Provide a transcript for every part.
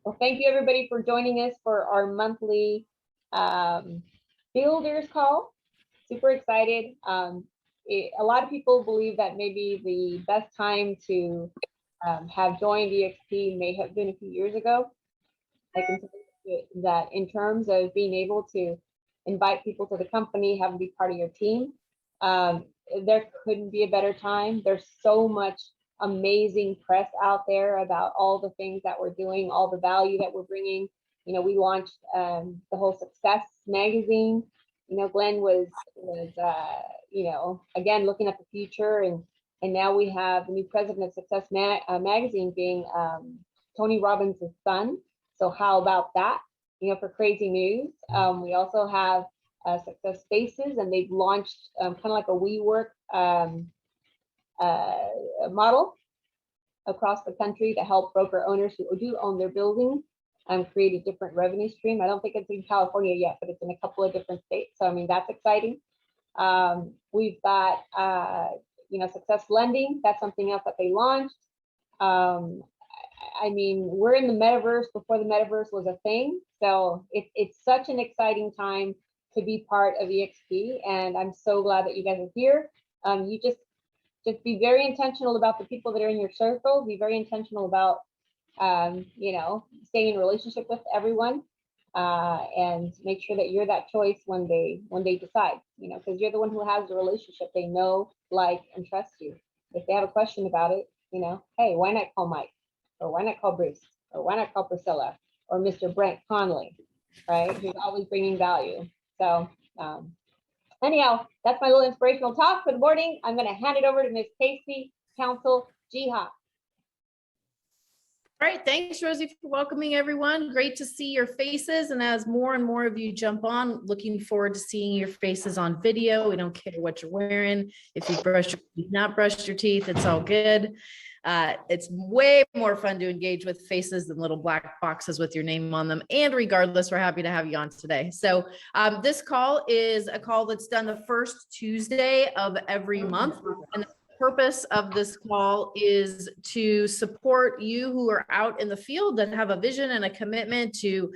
Well, thank you everybody for joining us for our monthly builders call. Super excited. A lot of people believe that maybe the best time to have joined EXP may have been a few years ago. I can tell you that in terms of being able to invite people to the company, have them be part of your team, there couldn't be a better time. There's so much amazing press out there about all the things that we're doing, all the value that we're bringing. You know, we launched the whole Success magazine. You know, Glenn was you know, again looking at the future, and now we have the new president of Success magazine being Tony Robbins' son. So how about that? You know, for crazy news. We also have Success Spaces, and they've launched kind of like a WeWork model across the country to help broker owners who do own their buildings create a different revenue stream. I don't think it's in California yet, but it's in a couple of different states. So I mean, that's exciting. We've got you know, Success Lending. That's something else that they launched. I mean, we're in the metaverse before the metaverse was a thing. So it's such an exciting time to be part of EXP. And I'm so glad that you guys are here. You just be very intentional about the people that are in your circle. Be very intentional about, you know, staying in relationship with everyone, and make sure that you're that choice when they decide, you know, because you're the one who has the relationship. They know, like, and trust you. If they have a question about it, you know, hey, why not call Mike? Or why not call Bruce? Or why not call Priscilla? Or Mr. Brent Conley, right? Who's always bringing value. So anyhow, that's my little inspirational talk for the morning. I'm going to hand it over to Miss Casey, Council Jihad. All right, thanks, Rosie, for welcoming everyone. Great to see your faces. And as more and more of you jump on, looking forward to seeing your faces on video. We don't care what you're wearing. If you brushed your teeth, not brushed your teeth, it's all good. It's way more fun to engage with faces than little black boxes with your name on them. And regardless, we're happy to have you on today. So this call is a call that's done the first Tuesday of every month. And the purpose of this call is to support you who are out in the field that have a vision and a commitment to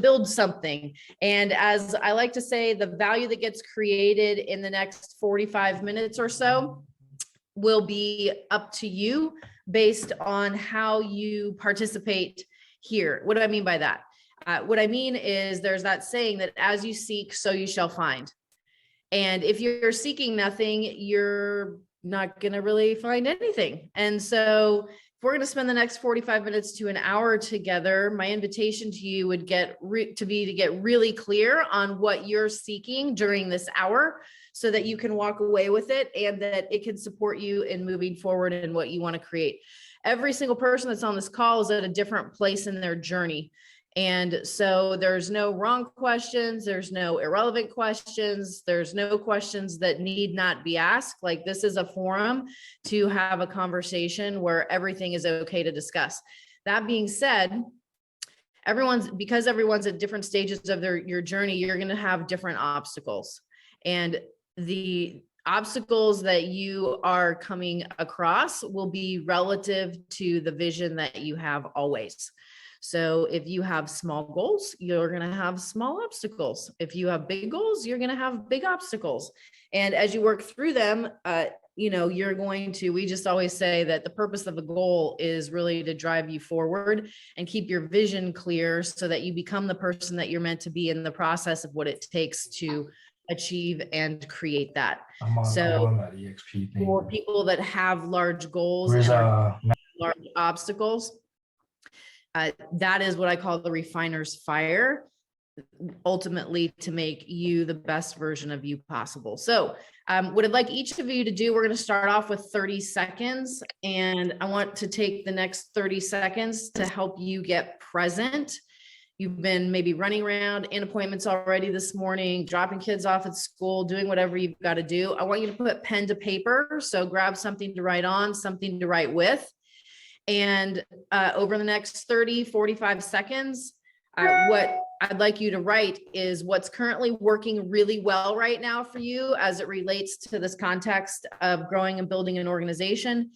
build something. And as I like to say, the value that gets created in the next 45 minutes or so will be up to you based on how you participate here. What do I mean by that? What I mean is there's that saying that as you seek, so you shall find. And if you're seeking nothing, you're not going to really find anything. And so if we're going to spend the next 45 minutes to an hour together, my invitation to you would get really clear on what you're seeking during this hour so that you can walk away with it and that it can support you in moving forward in what you want to create. Every single person that's on this call is at a different place in their journey. And so there's no wrong questions. There's no irrelevant questions. There's no questions that need not be asked. Like, this is a forum to have a conversation where everything is okay to discuss. That being said, because everyone's at different stages of your journey, you're going to have different obstacles. And the obstacles that you are coming across will be relative to the vision that you have always. So if you have small goals, you're going to have small obstacles. If you have big goals, you're going to have big obstacles. And as you work through them, you're going to, we just always say that the purpose of a goal is really to drive you forward and keep your vision clear so that you become the person that you're meant to be in the process of what it takes to achieve and create that. I'm on that EXP thing. For people that have large goals and large obstacles, that is what I call the refiner's fire, ultimately to make you the best version of you possible. So what I'd like each of you to do, we're going to start off with 30 seconds. And I want to take the next 30 seconds to help you get present. You've been maybe running around in appointments already this morning, dropping kids off at school, doing whatever you've got to do. I want you to put pen to paper. So grab something to write on, something to write with. And over the next 30, 45 seconds, what I'd like you to write is what's currently working really well right now for you as it relates to this context of growing and building an organization.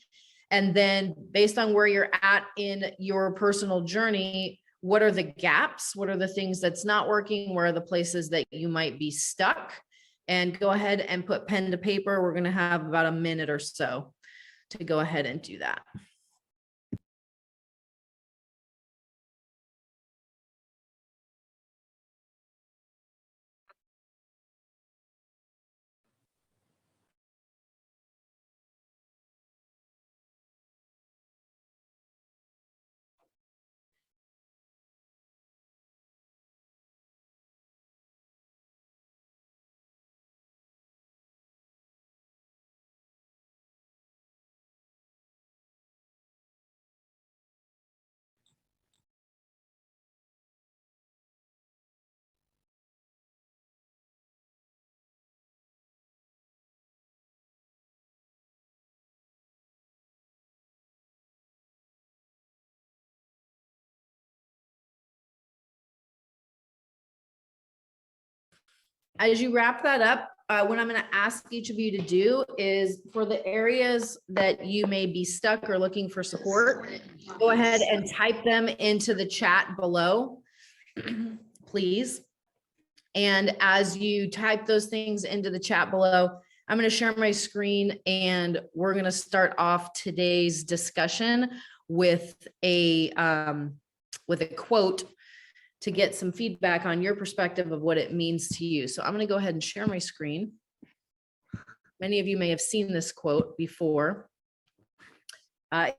And then based on where you're at in your personal journey, what are the gaps? What are the things that's not working? Where are the places that you might be stuck? And go ahead and put pen to paper. We're going to have about a minute or so to go ahead and do that. As you wrap that up, what I'm going to ask each of you to do is for the areas that you may be stuck or looking for support, go ahead and type them into the chat below, please. And as you type those things into the chat below, I'm going to share my screen and we're going to start off today's discussion with a quote to get some feedback on your perspective of what it means to you. So I'm going to go ahead and share my screen. Many of you may have seen this quote before.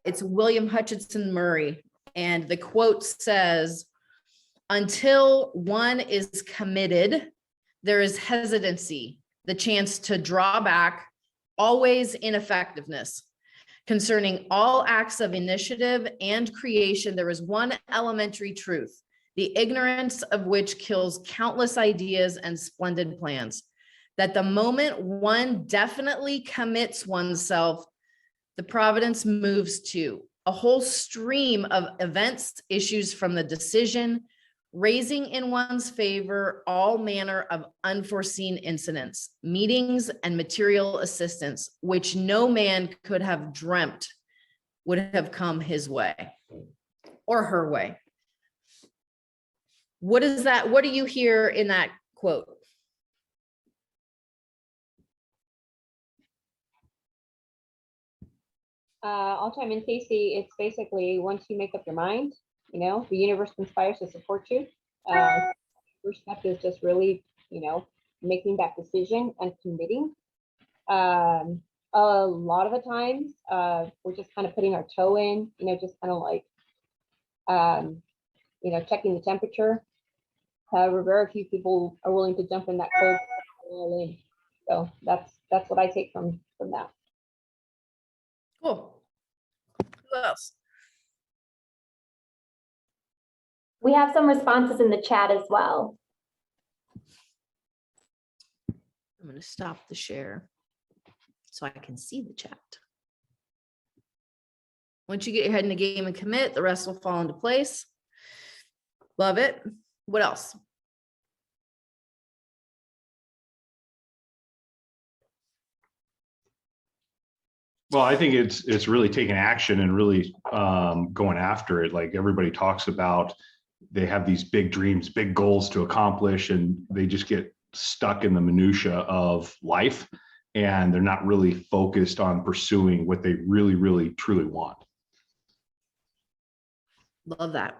It's William Hutchinson Murray, and the quote says, "Until one is committed, there is hesitancy, the chance to draw back, always ineffectiveness. Concerning all acts of initiative and creation, there is one elementary truth, the ignorance of which kills countless ideas and splendid plans, that the moment one definitely commits oneself, the providence moves to a whole stream of events issues from the decision, raising in one's favor all manner of unforeseen incidents, meetings, and material assistance, which no man could have dreamt would have come his way or her way." What is that? What do you hear in that quote? I'll chime in, Casey. It's basically once you make up your mind, the universe conspires to support you. First step is just really, making that decision and committing. A lot of the times, we're just kind of putting our toe in, just kind of like, checking the temperature. However, very few people are willing to jump in that cold all in. So that's what I take from that. Cool. Who else? We have some responses in the chat as well. I'm going to stop the share so I can see the chat. Once you get your head in the game and commit, the rest will fall into place. Love it. What else? Well, I think it's really taking action and really going after it. Like everybody talks about, they have these big dreams, big goals to accomplish, and they just get stuck in the minutia of life, and they're not really focused on pursuing what they really, really, truly want. Love that.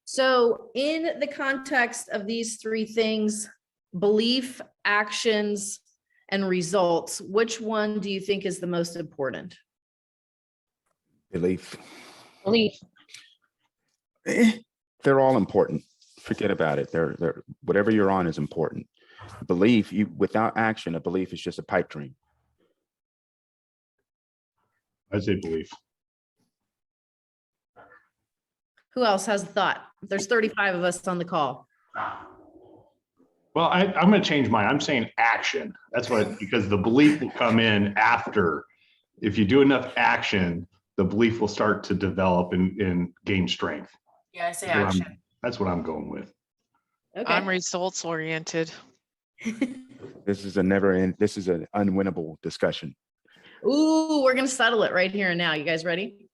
So in the context of these three things, belief, actions, and results, which one do you think is the most important? Belief. Belief. They're all important. Forget about it. They're whatever you're on is important. Belief, without action, a belief is just a pipe dream. I say belief. Who else has a thought? There's 35 of us on the call. Well, I'm going to change mine. I'm saying action. That's what, because the belief will come in after. If you do enough action, the belief will start to develop and gain strength. Yeah, I say action. That's what I'm going with. Okay. I'm results oriented. This is an unwinnable discussion. Ooh, we're going to settle it right here and now. You guys ready?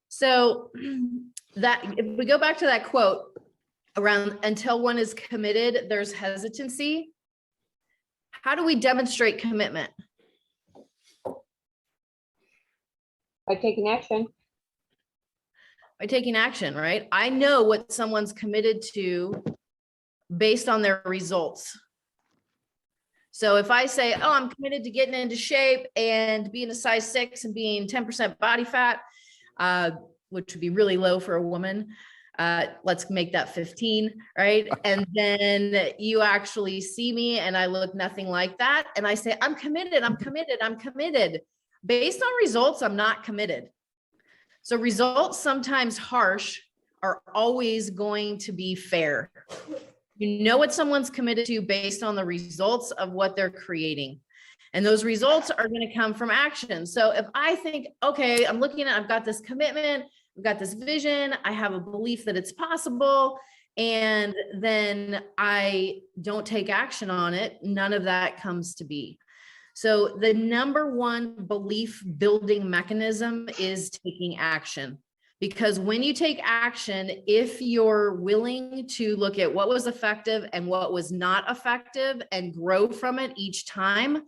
So that if we go back to that quote around until one is committed, there's hesitancy. How do we demonstrate commitment? By taking action. By taking action, right? I know what someone's committed to based on their results. So if I say, oh, I'm committed to getting into shape and being a size 6 and being 10% body fat, which would be really low for a woman. Let's make that 15, right? And then you actually see me and I look nothing like that. And I say, I'm committed, I'm committed, I'm committed. Based on results, I'm not committed. So results, sometimes harsh, are always going to be fair. You know what someone's committed to based on the results of what they're creating. And those results are going to come from action. So if I think, okay, I'm looking at, I've got this commitment, I've got this vision, I have a belief that it's possible, and then I don't take action on it, none of that comes to be. So the number one belief building mechanism is taking action. Because when you take action, if you're willing to look at what was effective and what was not effective and grow from it each time,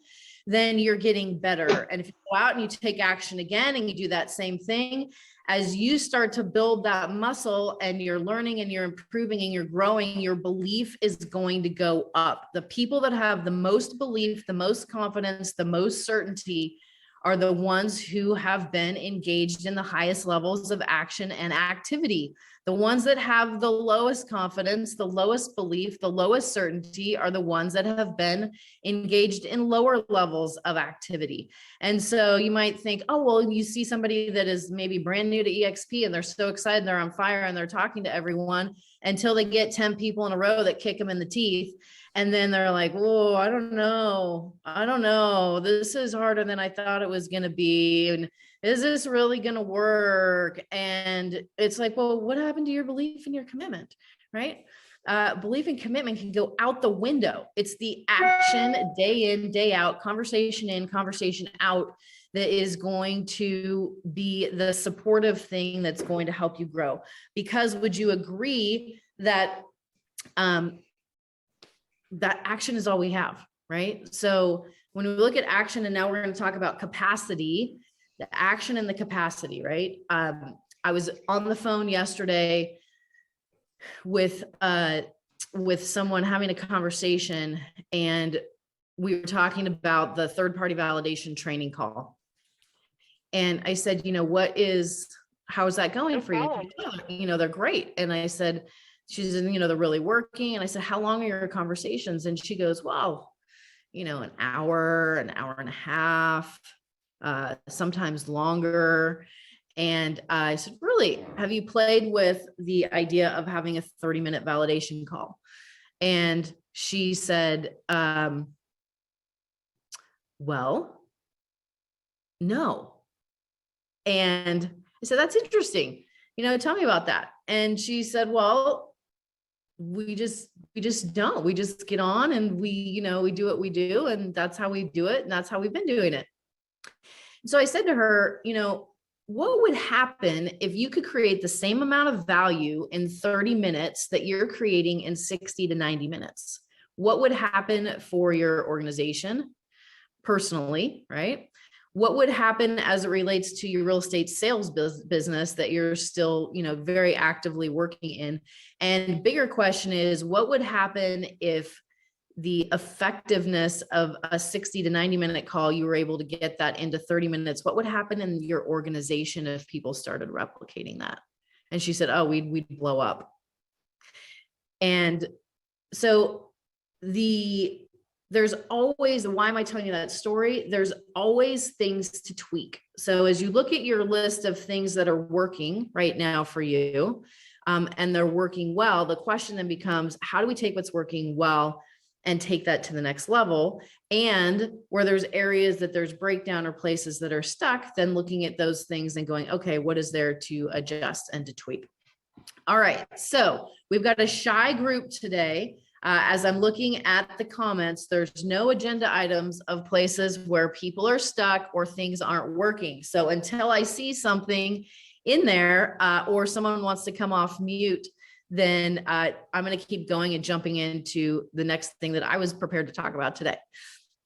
then you're getting better. And if you go out and you take action again and you do that same thing, as you start to build that muscle and you're learning and you're improving and you're growing, your belief is going to go up. The people that have the most belief, the most confidence, the most certainty are the ones who have been engaged in the highest levels of action and activity. The ones that have the lowest confidence, the lowest belief, the lowest certainty are the ones that have been engaged in lower levels of activity. And so you might think, oh, well, you see somebody that is maybe brand new to EXP and they're so excited, they're on fire and they're talking to everyone until they get 10 people in a row that kick them in the teeth. And then they're like, oh, I don't know. This is harder than I thought it was going to be. And is this really going to work? And it's like, well, what happened to your belief and your commitment, right? Belief and commitment can go out the window. It's the action day in, day out, conversation in, conversation out that is going to be the supportive thing that's going to help you grow. Because would you agree that that action is all we have, right? So when we look at action, and now we're going to talk about capacity, the action and the capacity, right? I was on the phone yesterday with someone having a conversation, and we were talking about the third-party validation training call. And I said, how is that going for you? They're great. And I said, she said, they're really working. And I said, how long are your conversations? And she goes, well, an hour and a half, sometimes longer. And I said, really, have you played with the idea of having a 30-minute validation call? And she said, well, no. And I said, that's interesting. Tell me about that. And she said, well, we just don't, we just get on and we do what we do, and that's how we do it. And that's how we've been doing it. So I said to her, what would happen if you could create the same amount of value in 30 minutes that you're creating in 60 to 90 minutes? What would happen for your organization personally, right? What would happen as it relates to your real estate sales business that you're still, very actively working in? And bigger question is, what would happen if the effectiveness of a 60 to 90 minute call, you were able to get that into 30 minutes? What would happen in your organization if people started replicating that? And she said, oh, we'd blow up. And so there's always, why am I telling you that story? There's always things to tweak. So as you look at your list of things that are working right now for you, and they're working well, the question then becomes, how do we take what's working well and take that to the next level? And where there's areas that there's breakdown or places that are stuck, then looking at those things and going, okay, what is there to adjust and to tweak? All right, so we've got a shy group today. As I'm looking at the comments, there's no agenda items of places where people are stuck or things aren't working. So until I see something in there or someone wants to come off mute, then I'm going to keep going and jumping into the next thing that I was prepared to talk about today.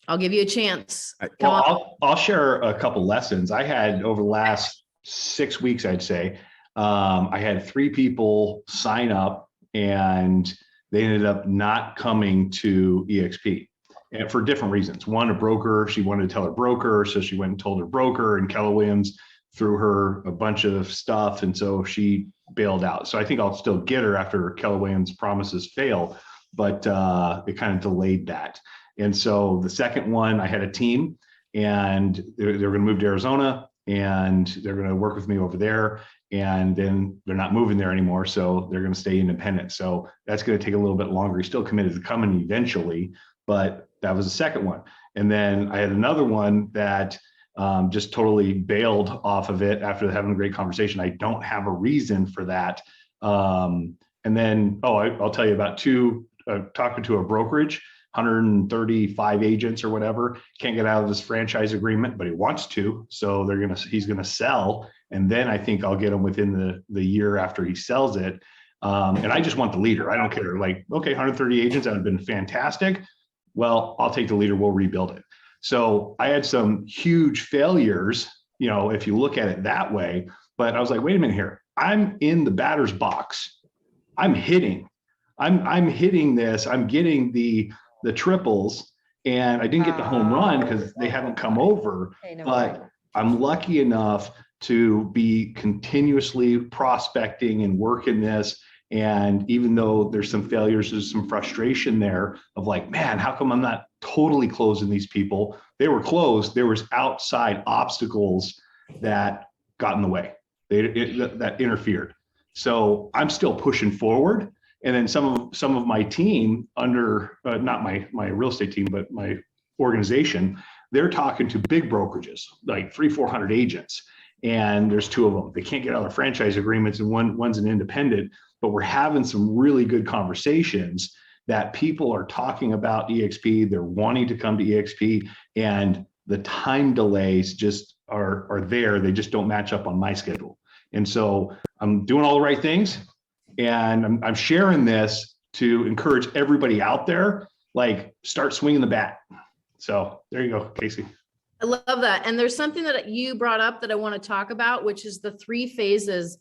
I'll give you a chance. Come on. Well, I'll share a couple lessons I had over the last 6 weeks, I'd say. I had 3 people sign up and they ended up not coming to EXP, and for different reasons. One, a broker, she wanted to tell her broker, so she went and told her broker, and Keller Williams threw her a bunch of stuff, and so she bailed out. So I think I'll still get her after Keller Williams promises fail, but it kind of delayed that. And so the second one, I had a team, and they're going to move to Arizona, and they're going to work with me over there. And then they're not moving there anymore, so they're going to stay independent. So that's going to take a little bit longer. He's still committed to coming eventually, but that was the second one. And then I had another one that just totally bailed off of it after having a great conversation. I don't have a reason for that. And then, I'll tell you about 2, talking to a brokerage, 135 agents or whatever, can't get out of this franchise agreement, but he wants to. So he's going to sell. And then I think I'll get him within the year after he sells it. And I just want the leader. I don't care. Like, okay, 130 agents, that would have been fantastic. Well, I'll take the leader. We'll rebuild it. So I had some huge failures, if you look at it that way. But I was like, wait a minute here. I'm in the batter's box. I'm hitting. I'm hitting this. I'm getting the triples, and I didn't get the home run because they haven't come over. But I'm lucky enough to be continuously prospecting and working this. And even though there's some failures, there's some frustration there of like, man, how come I'm not totally closing these people? They were closed. There was outside obstacles that got in the way. That interfered. So I'm still pushing forward. And then some of my team under, not my real estate team, but my organization, they're talking to big brokerages, like 300-400 agents. And there's 2 of them. They can't get out of franchise agreements, and one's an independent. But we're having some really good conversations that people are talking about EXP. They're wanting to come to EXP, and the time delays just are there. They just don't match up on my schedule. And so I'm doing all the right things, and I'm sharing this to encourage everybody out there, like, start swinging the bat. So there you go, Casey. I love that. And there's something that you brought up that I want to talk about, which is the 3 phases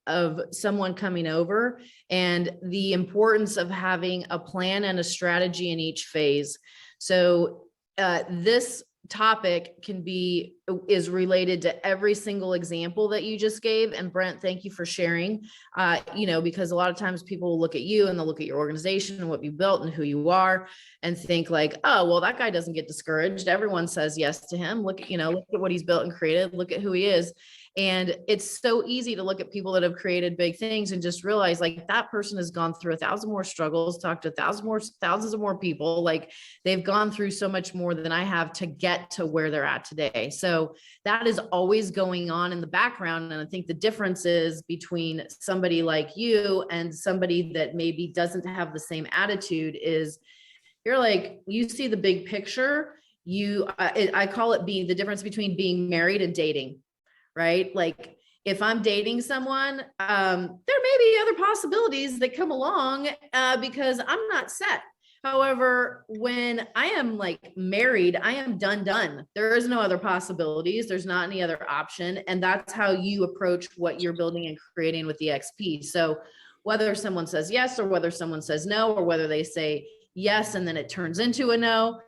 of someone coming over and the importance of having a plan and a strategy in each phase. So this topic is related to every single example that you just gave. And Brent, thank you for sharing, because a lot of times people will look at you and they'll look at your organization and what you built and who you are and think like, oh, well, that guy doesn't get discouraged. Everyone says yes to him. Look at what he's built and created. Look at who he is. And it's so easy to look at people that have created big things and just realize like that person has gone through 1,000 more struggles, talked to thousands of more people. Like they've gone through so much more than I have to get to where they're at today. So that is always going on in the background. And I think the difference is between somebody like you and somebody that maybe doesn't have the same attitude is you're like, you see the big picture. I call it being the difference between being married and dating. Right? Like if I'm dating someone, there may be other possibilities that come along because I'm not set. However, when I am like married, I am done. There is no other possibilities. There's not any other option. And that's how you approach what you're building and creating with the XP. So whether someone says yes, or whether someone says no, or whether they say yes, and then it turns into a no,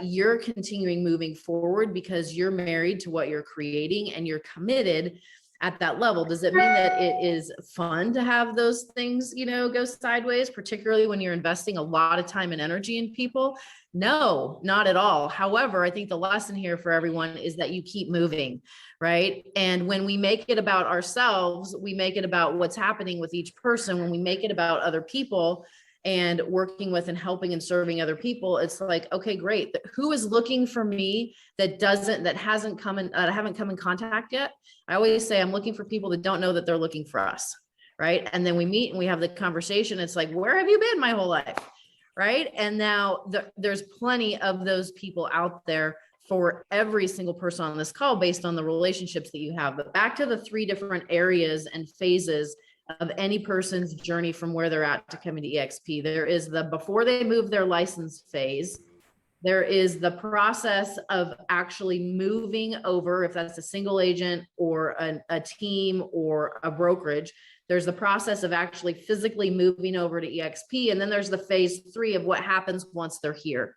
you're continuing moving forward because you're married to what you're creating and you're committed at that level. Does it mean that it is fun to have those things, go sideways, particularly when you're investing a lot of time and energy in people? No, not at all. However, I think the lesson here for everyone is that you keep moving, right? And when we make it about ourselves, we make it about what's happening with each person. When we make it about other people, and working with and helping and serving other people, it's like, okay, great. Who is looking for me that haven't come in contact yet? I always say I'm looking for people that don't know that they're looking for us, right? And then we meet and we have the conversation. It's like, where have you been my whole life, right? And now there's plenty of those people out there for every single person on this call based on the relationships that you have. But back to the 3 different areas and phases of any person's journey from where they're at to coming to EXP. There is the before they move their license phase. There is the process of actually moving over, if that's a single agent or a team or a brokerage. There's the process of actually physically moving over to EXP. And then there's the phase 3 of what happens once they're here.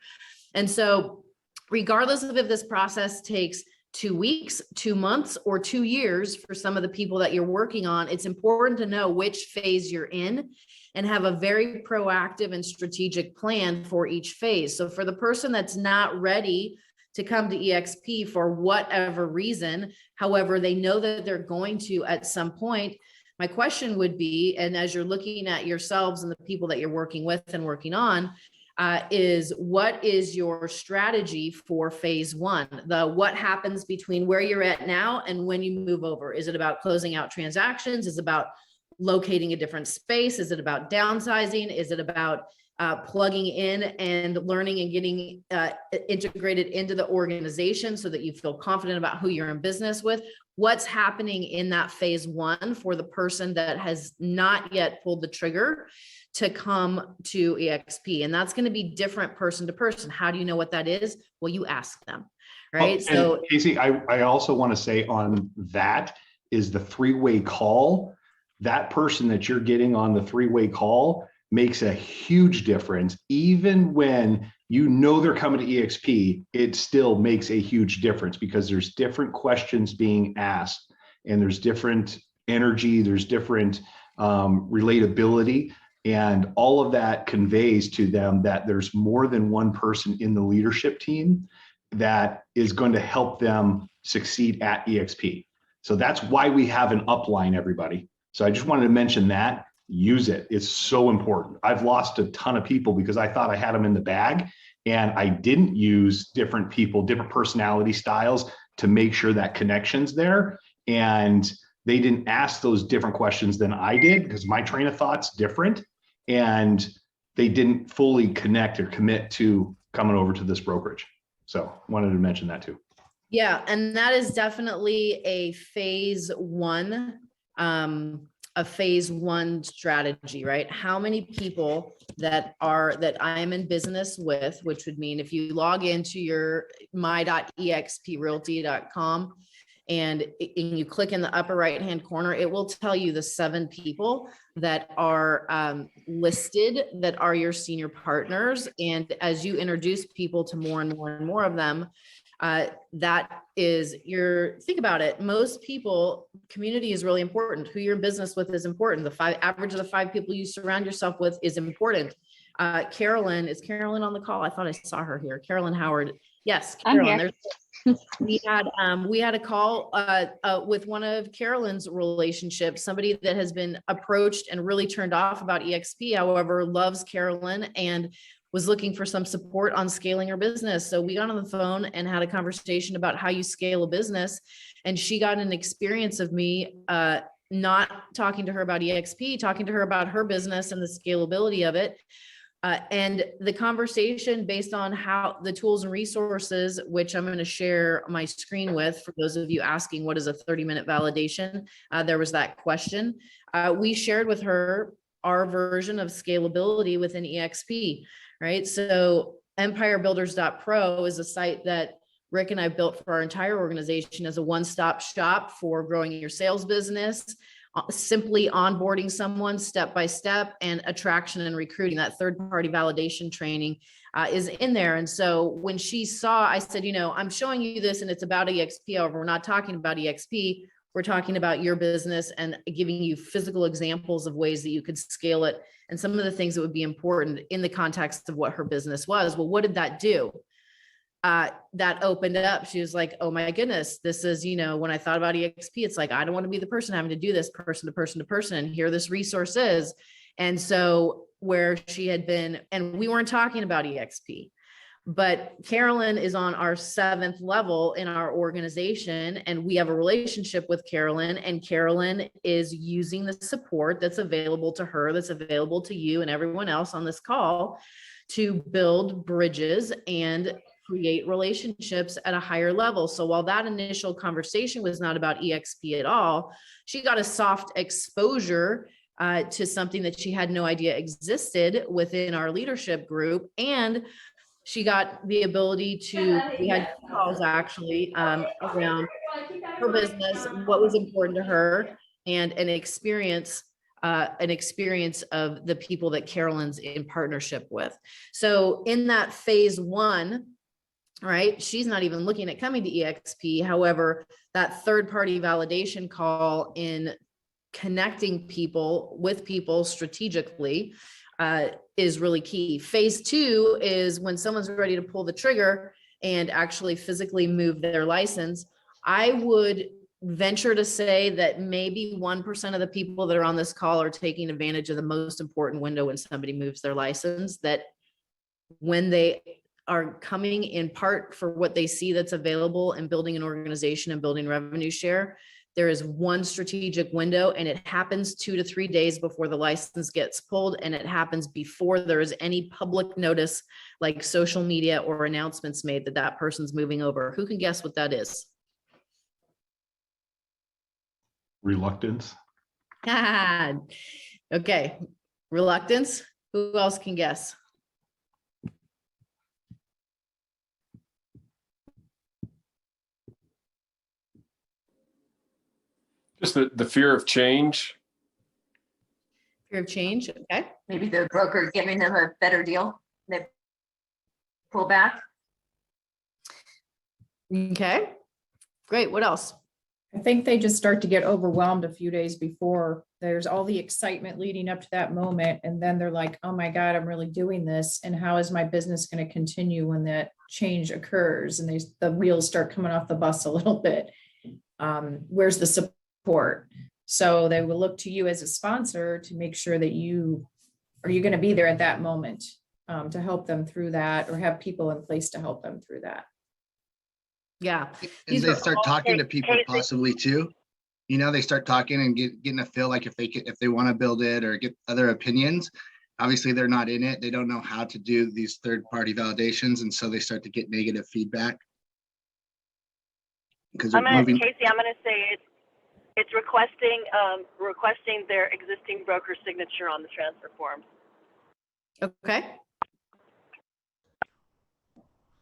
And so regardless of if this process takes 2 weeks, 2 months, or 2 years for some of the people that you're working on, it's important to know which phase you're in and have a very proactive and strategic plan for each phase. So for the person that's not ready to come to EXP for whatever reason, however, they know that they're going to at some point, my question would be, and as you're looking at yourselves and the people that you're working with and working on, is what is your strategy for phase 1? What happens between where you're at now and when you move over? Is it about closing out transactions? Is it about locating a different space? Is it about downsizing? Is it about plugging in and learning and getting integrated into the organization so that you feel confident about who you're in business with? What's happening in that phase 1 for the person that has not yet pulled the trigger to come to EXP? And that's going to be different person to person. How do you know what that is? Well, you ask them, right? So Casey, I also want to say on that is the 3-way call. That person that you're getting on the 3-way call makes a huge difference. Even when you know they're coming to EXP, it still makes a huge difference because there's different questions being asked and there's different energy, there's different relatability. And all of that conveys to them that there's more than one person in the leadership team that is going to help them succeed at EXP. So that's why we have an upline, everybody. So I just wanted to mention that. Use it. It's so important. I've lost a ton of people because I thought I had them in the bag and I didn't use different people, different personality styles to make sure that connection's there. And they didn't ask those different questions than I did because my train of thought's different. And they didn't fully connect or commit to coming over to this brokerage. So wanted to mention that too. Yeah, and that is definitely a phase 1, a phase 1 strategy, right? How many people that I am in business with, which would mean if you log into your my.exprealty.com and you click in the upper right-hand corner, it will tell you the 7 people that are listed that are your senior partners. And as you introduce people to more and more and more of them, that is think about it. Most people, community is really important. Who you're in business with is important. The average of the 5 people you surround yourself with is important. Carolyn, is Carolyn on the call? I thought I saw her here. Carolyn Howard. Yes, Carolyn. We had a call with one of Carolyn's relationships, somebody that has been approached and really turned off about EXP, however, loves Carolyn and was looking for some support on scaling her business. So we got on the phone and had a conversation about how you scale a business. And she got an experience of me not talking to her about EXP, talking to her about her business and the scalability of it. And the conversation based on how the tools and resources, which I'm going to share my screen with, for those of you asking, what is a 30-minute validation? There was that question. We shared with her our version of scalability within EXP, right? So empirebuilders.pro is a site that Rick and I built for our entire organization as a one-stop shop for growing your sales business, simply onboarding someone step by step, and attraction and recruiting. That third-party validation training is in there. And so when she saw, I said, I'm showing you this and it's about EXP. However, we're not talking about EXP. We're talking about your business and giving you physical examples of ways that you could scale it and some of the things that would be important in the context of what her business was. Well, what did that do? That opened it up. She was like, oh my goodness, this is, when I thought about EXP, it's like, I don't want to be the person having to do this person to person to person, and here this resource is. And so where she had been, and we weren't talking about EXP, but Carolyn is on our 7th level in our organization, and we have a relationship with Carolyn, and Carolyn is using the support that's available to her, that's available to you and everyone else on this call, to build bridges and create relationships at a higher level. So while that initial conversation was not about EXP at all, she got a soft exposure to something that she had no idea existed within our leadership group. And she got the ability to, we had calls actually around her business, what was important to her, and an experience of the people that Carolyn's in partnership with. So in that phase one, right, she's not even looking at coming to EXP. However, that third party validation call in connecting people with people strategically is really key. Phase two is when someone's ready to pull the trigger and actually physically move their license. I would venture to say that maybe 1% of the people that are on this call are taking advantage of the most important window when somebody moves their license, that when they are coming in part for what they see that's available and building an organization and building revenue share, there is one strategic window, and it happens 2 to 3 days before the license gets pulled. And it happens before there is any public notice like social media or announcements made that that person's moving over. Who can guess what that is? Reluctance. Okay. Reluctance. Who else can guess? Just the fear of change. Fear of change. Okay. Maybe the broker giving them a better deal. They pull back. Okay. Great. What else? I think they just start to get overwhelmed a few days before. There's all the excitement leading up to that moment. And then they're like, oh my God, I'm really doing this. And how is my business going to continue when that change occurs? And the wheels start coming off the bus a little bit. Where's the support? So they will look to you as a sponsor to make sure that you're going to be there at that moment to help them through that, or have people in place to help them through that. Yeah. And These they are start all- talking to people possibly too. You know, they start talking and getting a feel like if they want to build it or get other opinions. Obviously, they're not in it. They don't know how to do these third-party validations, and so they start to get negative feedback. Because Casey, I'm gonna say it's requesting their existing broker signature on the transfer form. Okay.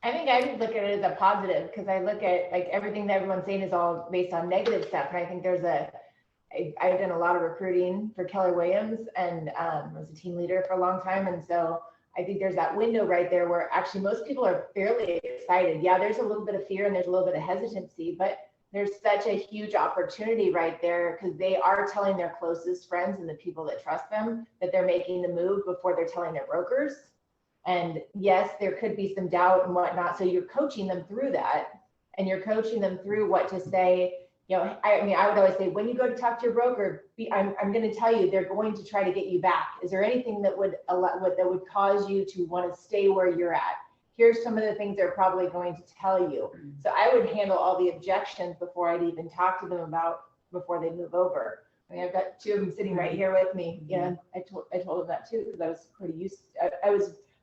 I think I would look at it as a positive, because I look at like everything that everyone's saying is all based on negative stuff. And I think I've done a lot of recruiting for Keller Williams, and was a team leader for a long time. And so I think there's that window right there where actually most people are fairly excited. Yeah, there's a little bit of fear and there's a little bit of hesitancy, but there's such a huge opportunity right there, because they are telling their closest friends and the people that trust them that they're making the move before they're telling their brokers. And yes, there could be some doubt and whatnot. So you're coaching them through that, and you're coaching them through what to say. You know, I mean, I would always say, when you go to talk to your broker, I'm going to tell you, they're going to try to get you back. Is there anything that would cause you to want to stay where you're at? Here's some of the things they're probably going to tell you. So I would handle all the objections before I'd even talk to them before they move over. I mean, I've got 2 of them sitting right here with me. You know, I told them that too, because I was pretty used.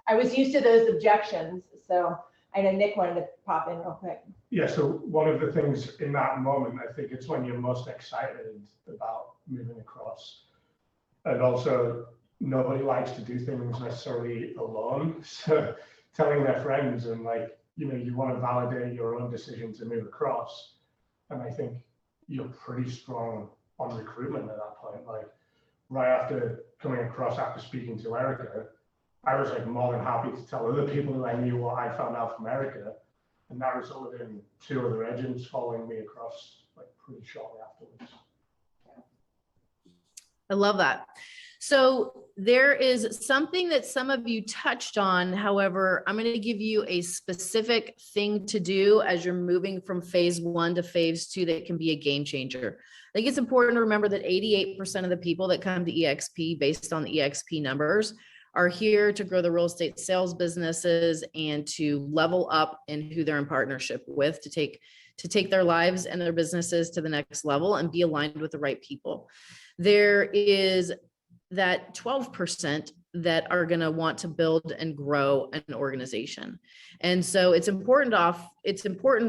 I was used to those objections. So I know Nick wanted to pop in real quick. Yeah, so one of the things in that moment, I think it's when you're most excited about moving across. And also, nobody likes to do things necessarily alone. So telling their friends and you want to validate your own decision to move across. And I think you're pretty strong on recruitment at that point. Like right after coming across, after speaking to Erica, I was more than happy to tell other people who I knew what I found out from Erica, and that resulted in 2 other agents following me across pretty shortly afterwards. I love that. So there is something that some of you touched on. However, I'm going to give you a specific thing to do as you're moving from phase 1 to phase 2 that can be a game changer. I think it's important to remember that 88% of the people that come to EXP, based on the EXP numbers, are here to grow the real estate sales businesses and to level up in who they're in partnership with, to take their lives and their businesses to the next level and be aligned with the right people. There is that 12% that are going to want to build and grow an organization. And so it's important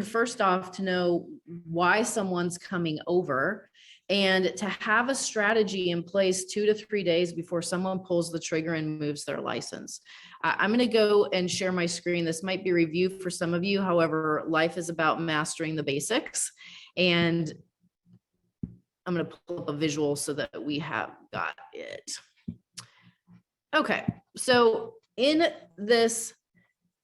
first off to know why someone's coming over and to have a strategy in place 2 to 3 days before someone pulls the trigger and moves their license. I'm going to go and share my screen. This might be review for some of you. However, life is about mastering the basics. And I'm going to pull up a visual so that we have got it. Okay, so in this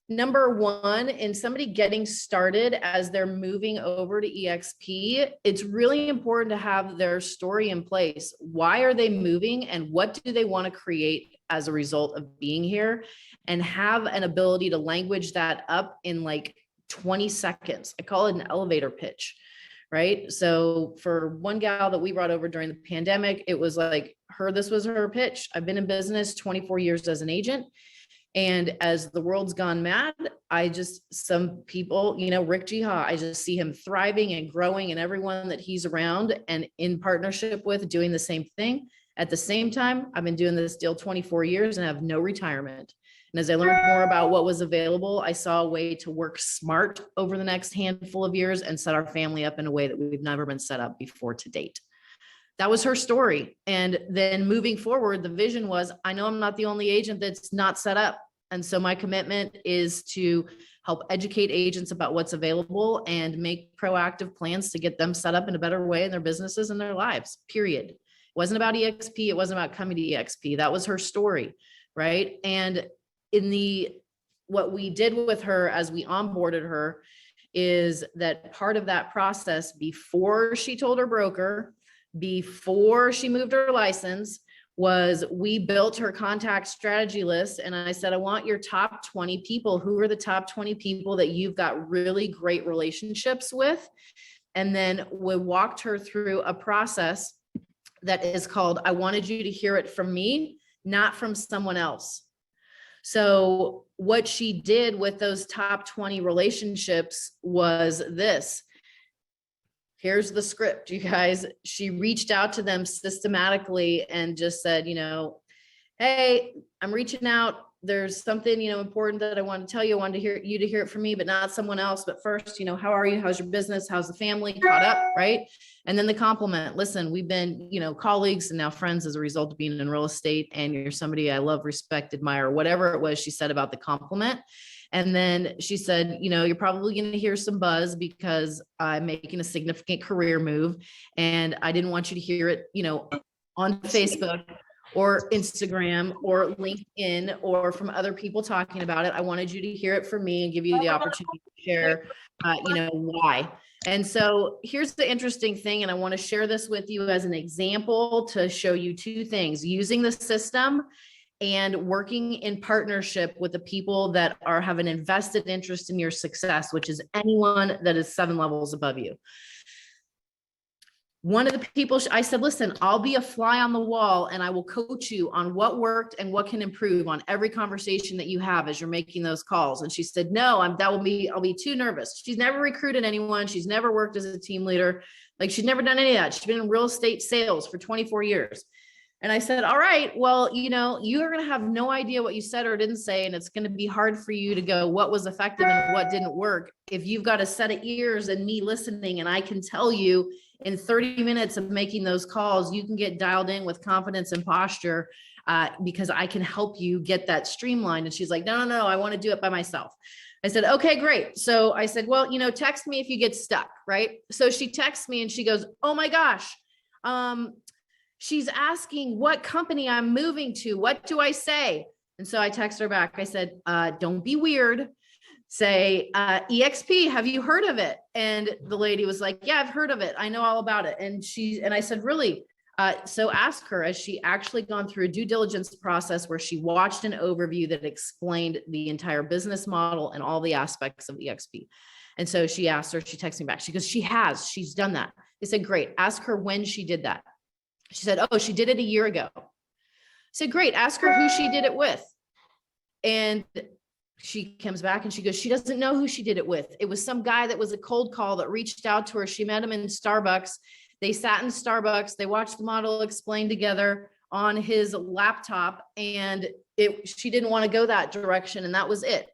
number one, in somebody getting started as they're moving over to EXP, it's really important to have their story in place. Why are they moving and what do they want to create as a result of being here? And have an ability to language that up in like 20 seconds. I call it an elevator pitch. Right. So for one gal that we brought over during the pandemic, it was like this was her pitch. I've been in business 24 years as an agent. And as the world's gone mad, some people, Rick Jiha, I just see him thriving and growing and everyone that he's around and in partnership with doing the same thing. At the same time, I've been doing this deal 24 years and have no retirement. And as I learned more about what was available, I saw a way to work smart over the next handful of years and set our family up in a way that we've never been set up before to date. That was her story. And then moving forward, the vision was, I know I'm not the only agent that's not set up. And so my commitment is to help educate agents about what's available and make proactive plans to get them set up in a better way in their businesses and their lives, period. It wasn't about EXP. It wasn't about coming to EXP. That was her story, right? And what we did with her as we onboarded her is that part of that process before she told her broker, before she moved her license, was we built her contact strategy list. And I said, I want your top 20 people. Who are the top 20 people that you've got really great relationships with? And then we walked her through a process that is called, I wanted you to hear it from me, not from someone else. So what she did with those top 20 relationships was this. Here's the script, you guys. She reached out to them systematically and just said, hey, I'm reaching out. There's something, important that I want to tell you. I wanted to hear it from me, but not someone else. But first, how are you? How's your business? How's the family? Caught up, right? And then the compliment. Listen, we've been, colleagues and now friends as a result of being in real estate. And you're somebody I love, respect, admire, whatever it was she said about the compliment. And then she said, you're probably going to hear some buzz because I'm making a significant career move. And I didn't want you to hear it, on Facebook or Instagram or LinkedIn or from other people talking about it. I wanted you to hear it from me and give you the opportunity to share, why. And so here's the interesting thing. And I want to share this with you as an example to show you two things: using the system and working in partnership with the people that have an invested interest in your success, which is anyone that is 7 levels above you. One of the people, I said, listen, I'll be a fly on the wall and I will coach you on what worked and what can improve on every conversation that you have as you're making those calls. And she said, no, I'll be too nervous. She's never recruited anyone. She's never worked as a team leader. Like, she's never done any of that. She's been in real estate sales for 24 years. And I said, all right, well, you are going to have no idea what you said or didn't say. And it's going to be hard for you to go what was effective and what didn't work if you've got a set of ears and me listening. And I can tell you in 30 minutes of making those calls, you can get dialed in with confidence and posture because I can help you get that streamlined. And she's like, no, I want to do it by myself. I said, okay, great. So I said, well, text me if you get stuck, right? So she texts me and she goes, oh my gosh. She's asking what company I'm moving to. What do I say? And so I text her back. I said, don't be weird. Say, EXP, have you heard of it? And the lady was like, yeah, I've heard of it. I know all about it. And I said, really? So ask her, has she actually gone through a due diligence process where she watched an overview that explained the entire business model and all the aspects of EXP? And so she asked her, she texted me back. She goes, she's done that. I said, great. Ask her when she did that. She said, oh, she did it a year ago. I said, great. Ask her who she did it with. And she comes back and she goes, she doesn't know who she did it with. It was some guy that was a cold call that reached out to her. She met him in Starbucks. They sat in Starbucks. They watched the model explain together. on his laptop, and she didn't want to go that direction, and that was it.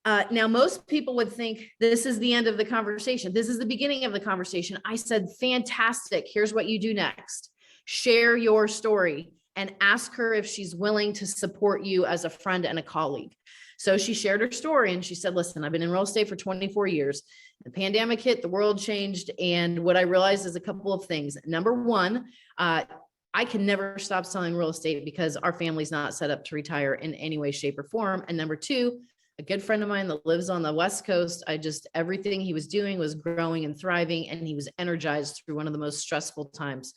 Now, most people would think this is the end of the conversation. This is the beginning of the conversation. I said, fantastic. Here's what you do next. Share your story and ask her if she's willing to support you as a friend and a colleague. So she shared her story and she said, listen, I've been in real estate for 24 years. The pandemic hit, the world changed. And what I realized is a couple of things. Number one, I can never stop selling real estate because our family's not set up to retire in any way, shape, or form. And number two, a good friend of mine that lives on the West Coast, everything he was doing was growing and thriving, and he was energized through one of the most stressful times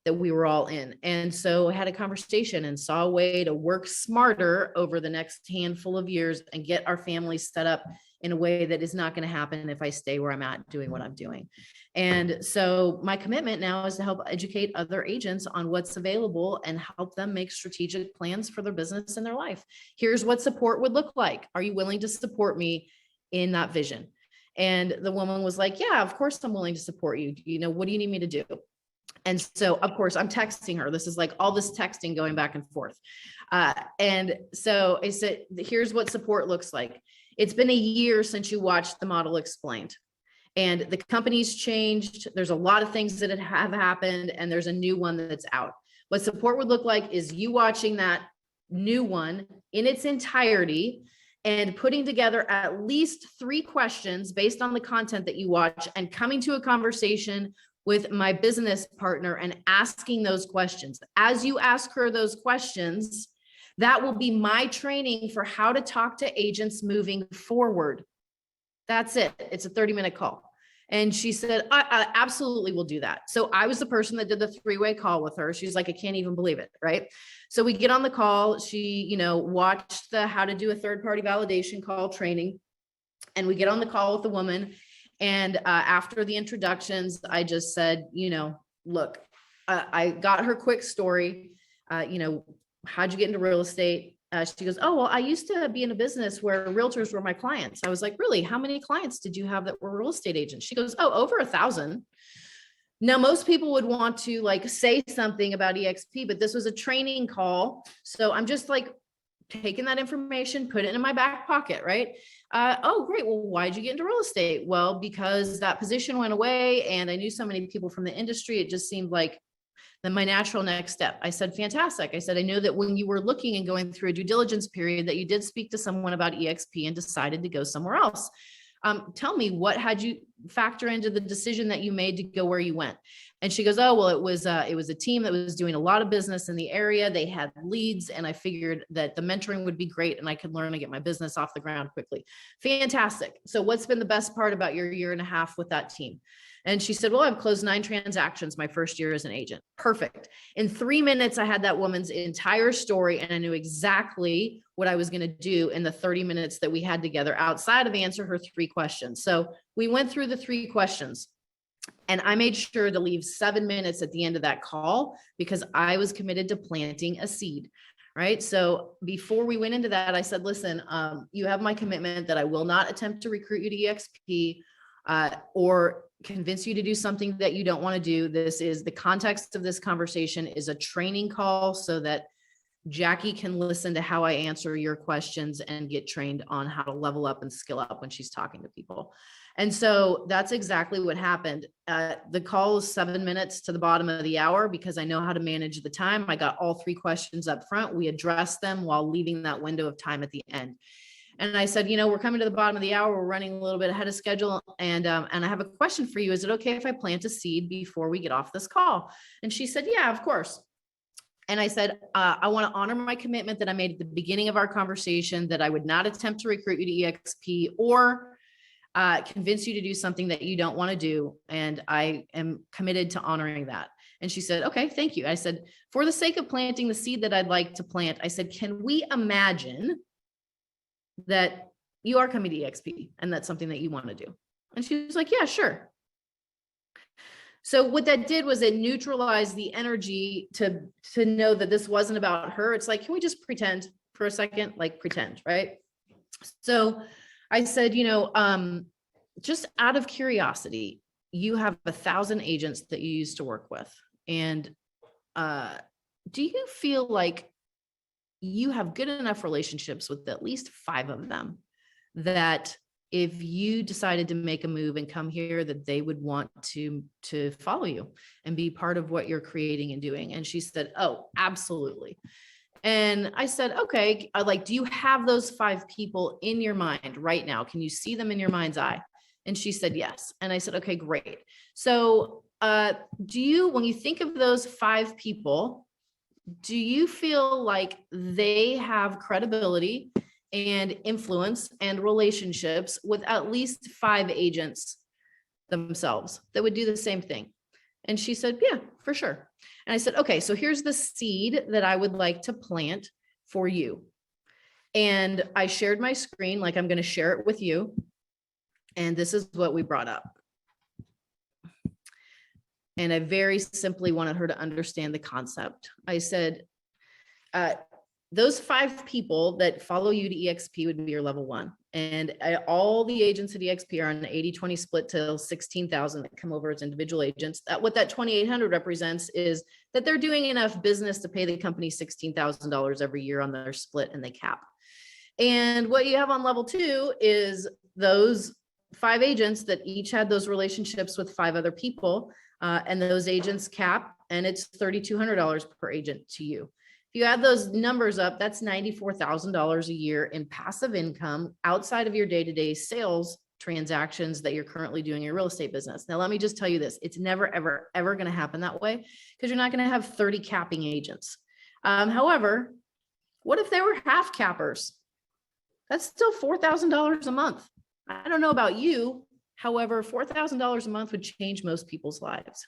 that we were all in. And so I had a conversation and saw a way to work smarter over the next handful of years and get our family set up in a way that is not going to happen if I stay where I'm at doing what I'm doing. And so my commitment now is to help educate other agents on what's available and help them make strategic plans for their business and their life. Here's what support would look like. Are you willing to support me in that vision? And the woman was like, yeah, of course I'm willing to support you. You know, what do you need me to do? And so, of course, I'm texting her. This is like all this texting going back and forth. And so I said, here's what support looks like. It's been a year since you watched the model explained, and the company's changed. There's a lot of things that have happened, and there's a new one that's out. What support would look like is you watching that new one in its entirety and putting together at least 3 questions based on the content that you watch, and coming to a conversation with my business partner and asking those questions. As you ask her those questions, that will be my training for how to talk to agents moving forward. That's it. It's a 30-minute call. And she said, I absolutely will do that. So I was the person that did the 3-way call with her. She's like, I can't even believe it. Right. So we get on the call. She, watched the how to do a third-party validation call training. And we get on the call with the woman. And after the introductions, I just said, look, I got her quick story. How'd you get into real estate? She goes, oh, well, I used to be in a business where realtors were my clients. I was like, really? How many clients did you have that were real estate agents? She goes, oh, over 1,000. Now, most people would want to say something about EXP, but this was a training call. So I'm just taking that information, put it in my back pocket, right? Oh, great. Well, why'd you get into real estate? Well, because that position went away and I knew so many people from the industry. It just seemed like my natural next step. I said, fantastic. I said, I know that when you were looking and going through a due diligence period that you did speak to someone about EXP and decided to go somewhere else. Tell me, what had you factor into the decision that you made to go where you went? And she goes, oh, well, it was a team that was doing a lot of business in the area. They had leads, and I figured that the mentoring would be great and I could learn to get my business off the ground quickly. Fantastic. So what's been the best part about your 1.5 years with that team? And she said, well, I've closed 9 transactions my first year as an agent. Perfect. In 3 minutes, I had that woman's entire story and I knew exactly what I was going to do in the 30 minutes that we had together outside of answer her 3 questions. So we went through the 3 questions and I made sure to leave 7 minutes at the end of that call because I was committed to planting a seed. Right. So before we went into that, I said, listen, you have my commitment that I will not attempt to recruit you to EXP or convince you to do something that you don't want to do. This is the context of this conversation is a training call so that Jackie can listen to how I answer your questions and get trained on how to level up and skill up when she's talking to people. And so that's exactly what happened. The call is 7 minutes to the bottom of the hour because I know how to manage the time. I got all 3 questions up front. We addressed them while leaving that window of time at the end. And I said, we're coming to the bottom of the hour. We're running a little bit ahead of schedule. And I have a question for you. Is it okay if I plant a seed before we get off this call? And she said, yeah, of course. And I said, I want to honor my commitment that I made at the beginning of our conversation that I would not attempt to recruit you to EXP or convince you to do something that you don't want to do. And I am committed to honoring that. And she said, okay, thank you. I said, for the sake of planting the seed that I'd like to plant, I said, can we imagine that you are coming to EXP and that's something that you want to do? And she was like, yeah, sure. So what that did was it neutralized the energy to know that this wasn't about her. It's like, can we just pretend for a second? Pretend, right? So I said, just out of curiosity, you have 1,000 agents that you used to work with. And do you feel like you have good enough relationships with at least 5 of them that if you decided to make a move and come here, that they would want to follow you and be part of what you're creating and doing? And she said, oh, absolutely. And I said, okay, do you have those 5 people in your mind right now? Can you see them in your mind's eye? And she said, yes. And I said, okay, great. So when you think of those 5 people, do you feel like they have credibility and influence and relationships with at least 5 agents themselves that would do the same thing? And she said, yeah, for sure. And I said, okay, so here's the seed that I would like to plant for you. And I shared my screen like I'm going to share it with you. And this is what we brought up. And I very simply wanted her to understand the concept. I said, those 5 people that follow you to EXP would be your level 1. And all the agents at EXP are on an 80-20 split till 16,000 that come over as individual agents. What that 2,800 represents is that they're doing enough business to pay the company $16,000 every year on their split, and they cap. And what you have on level 2 is those 5 agents that each had those relationships with 5 other people. And those agents cap, and it's $3,200 per agent to you. If you add those numbers up, that's $94,000 a year in passive income outside of your day-to-day sales transactions that you're currently doing in your real estate business. Now, let me just tell you this. It's never, ever, ever going to happen that way because you're not going to have 30 capping agents. However, what if they were half cappers? That's still $4,000 a month. I don't know about you. However, $4,000 a month would change most people's lives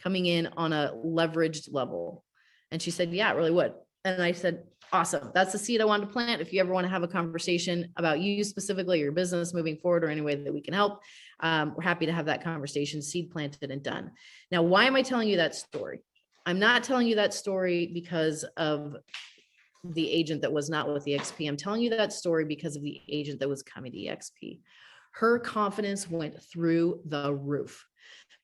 coming in on a leveraged level. And she said, yeah, it really would. And I said, awesome. That's the seed I wanted to plant. If you ever want to have a conversation about you specifically, your business moving forward, or any way that we can help, we're happy to have that conversation. Seed planted and done. Now, why am I telling you that story? I'm not telling you that story because of the agent that was not with EXP. I'm telling you that story because of the agent that was coming to EXP. Her confidence went through the roof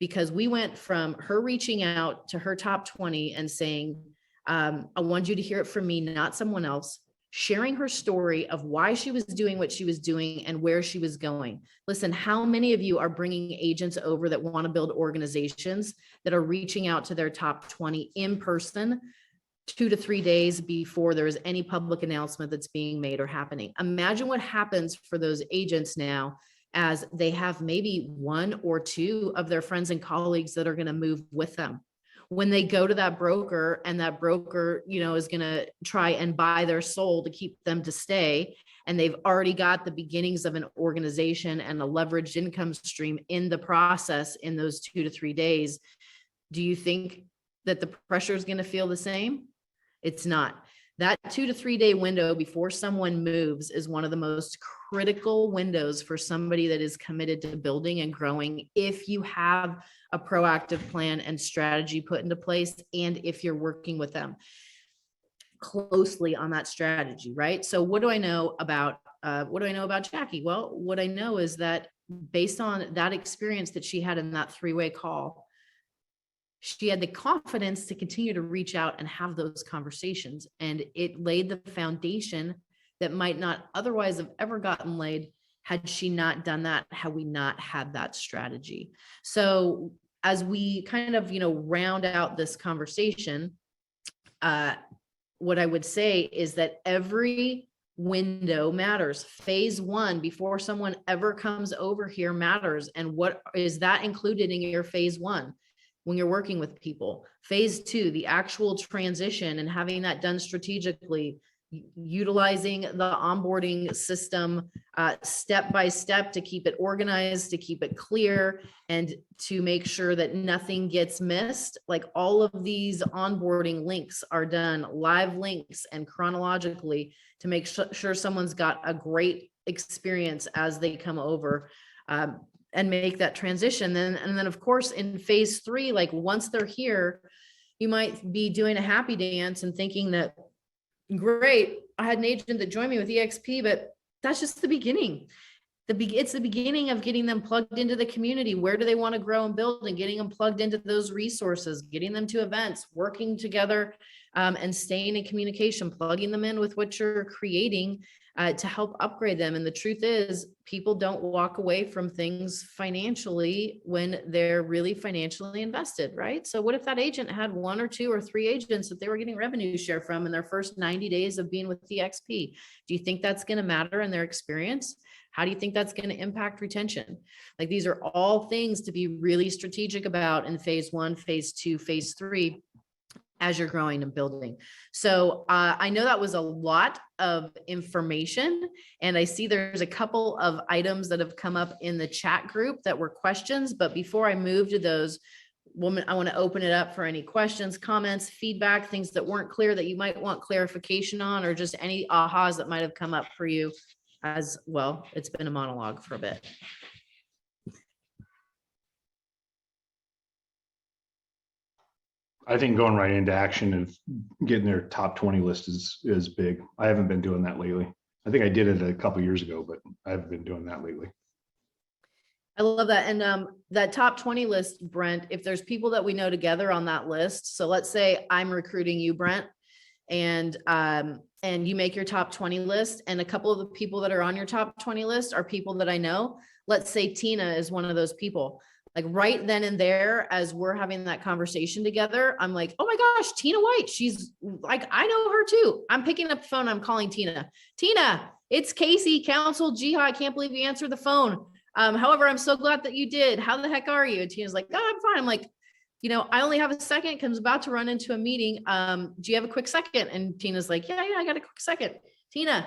because we went from her reaching out to her top 20 and saying, I want you to hear it from me, not someone else, sharing her story of why she was doing what she was doing and where she was going. Listen, how many of you are bringing agents over that want to build organizations that are reaching out to their top 20 in person 2 to 3 days before there is any public announcement that's being made or happening? Imagine what happens for those agents now as they have maybe 1 or 2 of their friends and colleagues that are going to move with them. When they go to that broker and that broker, is going to try and buy their soul to keep them to stay, and they've already got the beginnings of an organization and a leveraged income stream in the process in those 2 to 3 days, do you think that the pressure is going to feel the same? It's not. That 2 to 3 day window before someone moves is one of the most critical windows for somebody that is committed to building and growing. If you have a proactive plan and strategy put into place, and if you're working with them closely on that strategy, right? So what do I know about Jackie? Well, what I know is that based on that experience that she had in that 3-way call, she had the confidence to continue to reach out and have those conversations. And it laid the foundation that might not otherwise have ever gotten laid had she not done that, had we not had that strategy. So as we kind of, round out this conversation, what I would say is that every window matters. Phase 1, before someone ever comes over here, matters. And what is that included in your phase 1? When you're working with people. Phase 2, the actual transition and having that done strategically, utilizing the onboarding system step by step to keep it organized, to keep it clear, and to make sure that nothing gets missed. Like all of these onboarding links are done, live links and chronologically, to make sure someone's got a great experience as they come over. And make that transition. And then of course, in phase 3, like once they're here, you might be doing a happy dance and thinking that, great, I had an agent that joined me with EXP, but that's just the beginning. it's the beginning of getting them plugged into the community. Where do they want to grow and build, and getting them plugged into those resources, getting them to events, working together, and staying in communication, plugging them in with what you're creating to help upgrade them. And the truth is, people don't walk away from things financially when they're really financially invested, right? So what if that agent had 1 or 2 or 3 agents that they were getting revenue share from in their first 90 days of being with the XP? Do you think that's going to matter in their experience? How do you think that's going to impact retention? Like, these are all things to be really strategic about in phase 1, phase 2, phase 3, as you're growing and building. So I know that was a lot of information, and I see there's a couple of items that have come up in the chat group that were questions. But before I move to those, I want to open it up for any questions, comments, feedback, things that weren't clear that you might want clarification on, or just any ahas that might have come up for you as well. It's been a monologue for a bit. I think going right into action and getting their top 20 list is big. I haven't been doing that lately. I think I did it a couple years ago, but I haven't been doing that lately. I love that. And that top 20 list, Brent, if there's people that we know together on that list. So let's say I'm recruiting you, Brent, and you make your top 20 list, and a couple of the people that are on your top 20 list are people that I know. Let's say Tina is one of those people. Like, right then and there, as we're having that conversation together, I'm like, oh my gosh, Tina White. She's like, I know her too. I'm picking up the phone. I'm calling Tina. Tina, it's Casey, Council Jiha. I can't believe you answered the phone. However, I'm so glad that you did. How the heck are you? And Tina's like, oh, I'm fine. I'm like, I only have a second because I'm about to run into a meeting. Do you have a quick second? And Tina's like, yeah, I got a quick second. Tina,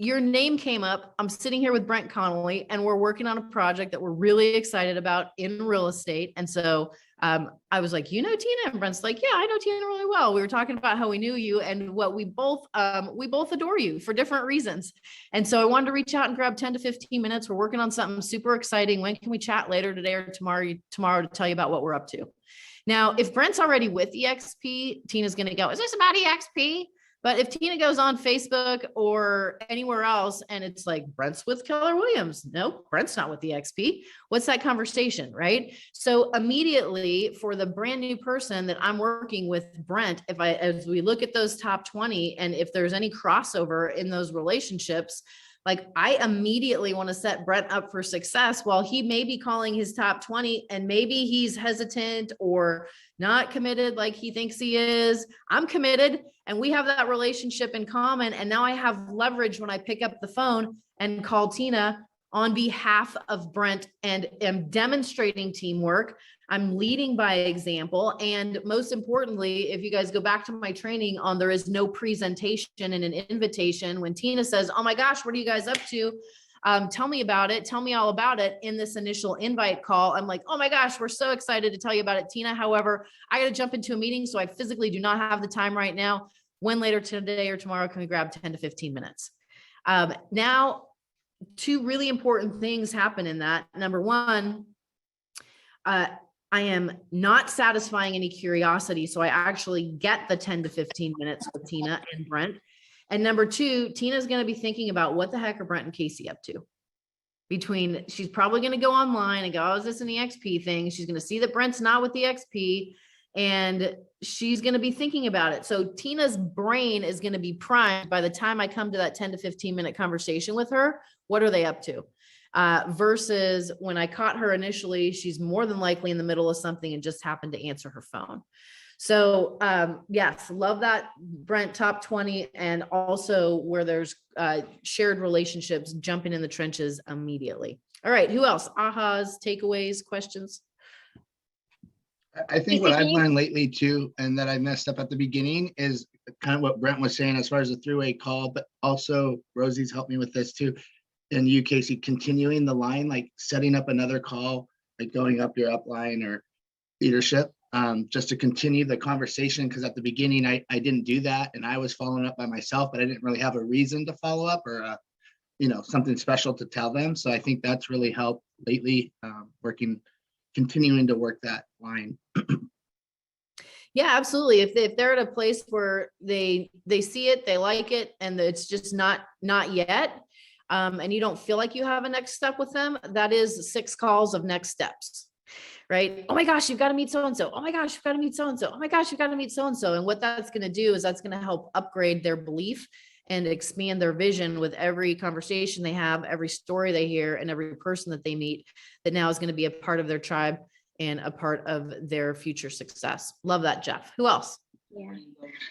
your name came up. I'm sitting here with Brent Connolly, and we're working on a project that we're really excited about in real estate. And so I was like, you know Tina? And Brent's like, yeah, I know Tina really well. We were talking about how we knew you and what we both adore you for different reasons. And so I wanted to reach out and grab 10 to 15 minutes. We're working on something super exciting. When can we chat later today or tomorrow to tell you about what we're up to? Now, if Brent's already with EXP, Tina's going to go, is this about EXP? But if Tina goes on Facebook or anywhere else and it's like, Brent's with Keller Williams. No, Brent's not with the XP. What's that conversation, right? So immediately, for the brand new person that I'm working with Brent, as we look at those top 20, and if there's any crossover in those relationships, like, I immediately want to set Brent up for success while he may be calling his top 20 and maybe he's hesitant or not committed like he thinks he is. I'm committed, and we have that relationship in common. And now I have leverage when I pick up the phone and call Tina on behalf of Brent, and am demonstrating teamwork. I'm leading by example. And most importantly, if you guys go back to my training on there is no presentation and an invitation, when Tina says, oh my gosh, what are you guys up to? Tell me about it. Tell me all about it. In this initial invite call, I'm like, oh my gosh, we're so excited to tell you about it, Tina. However, I got to jump into a meeting, so I physically do not have the time right now. When later today or tomorrow can we grab 10 to 15 minutes? Now, 2 really important things happen in that. Number 1, I am not satisfying any curiosity. So I actually get the 10 to 15 minutes with Tina and Brent. And number 2, Tina's going to be thinking about what the heck are Brent and Casey up to. She's probably going to go online and go, oh, is this an EXP thing? She's going to see that Brent's not with the XP, and she's going to be thinking about it. So Tina's brain is going to be primed by the time I come to that 10 to 15 minute conversation with her. What are they up to? Versus when I caught her initially, she's more than likely in the middle of something and just happened to answer her phone. So yes, love that, Brent, top 20, and also where there's shared relationships, jumping in the trenches immediately. All right, who else? Ahas, takeaways, questions? I think what I've learned lately too, and that I messed up at the beginning, is kind of what Brent was saying as far as a three-way call, but also Rosie's helped me with this too. And you, Casey, continuing the line, like setting up another call, like going up your upline or leadership, just to continue the conversation. Because at the beginning, I didn't do that, and I was following up by myself, but I didn't really have a reason to follow up or something special to tell them. So I think that's really helped lately, continuing to work that line. Yeah, absolutely. If they're at a place where they see it, they like it, and it's just not yet, and you don't feel like you have a next step with them, that is 6 calls of next steps. Right? Oh my gosh, you've got to meet so-and-so. Oh my gosh, you've got to meet so-and-so. Oh my gosh, you've got to meet so-and-so. And what that's going to do is that's going to help upgrade their belief and expand their vision with every conversation they have, every story they hear, and every person that they meet that now is going to be a part of their tribe and a part of their future success. Love that, Jeff. Who else? Yeah.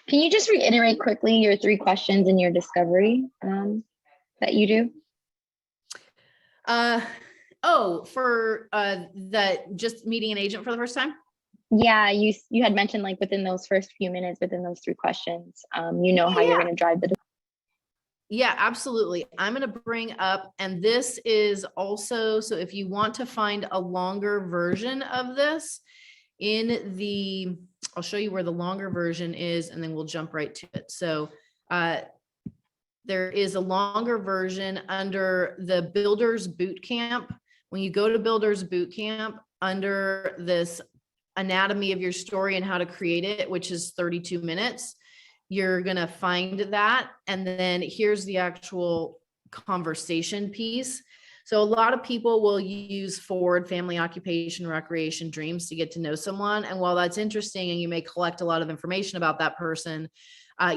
Can you just reiterate quickly your 3 questions in your discovery that you do? For that just meeting an agent for the first time? Yeah, you had mentioned like within those first few minutes, within those 3 questions, you know how you're going to drive the. Yeah, absolutely. I'm going to bring up, and this is also, so if you want to find a longer version of this I'll show you where the longer version is, and then we'll jump right to it. So there is a longer version under the Builders Boot Camp. When you go to Builders Boot Camp, under this anatomy of your story and how to create it, which is 32 minutes, you're going to find that. And then here's the actual conversation piece. So a lot of people will use Ford, family, occupation, recreation, dreams to get to know someone. And while that's interesting and you may collect a lot of information about that person,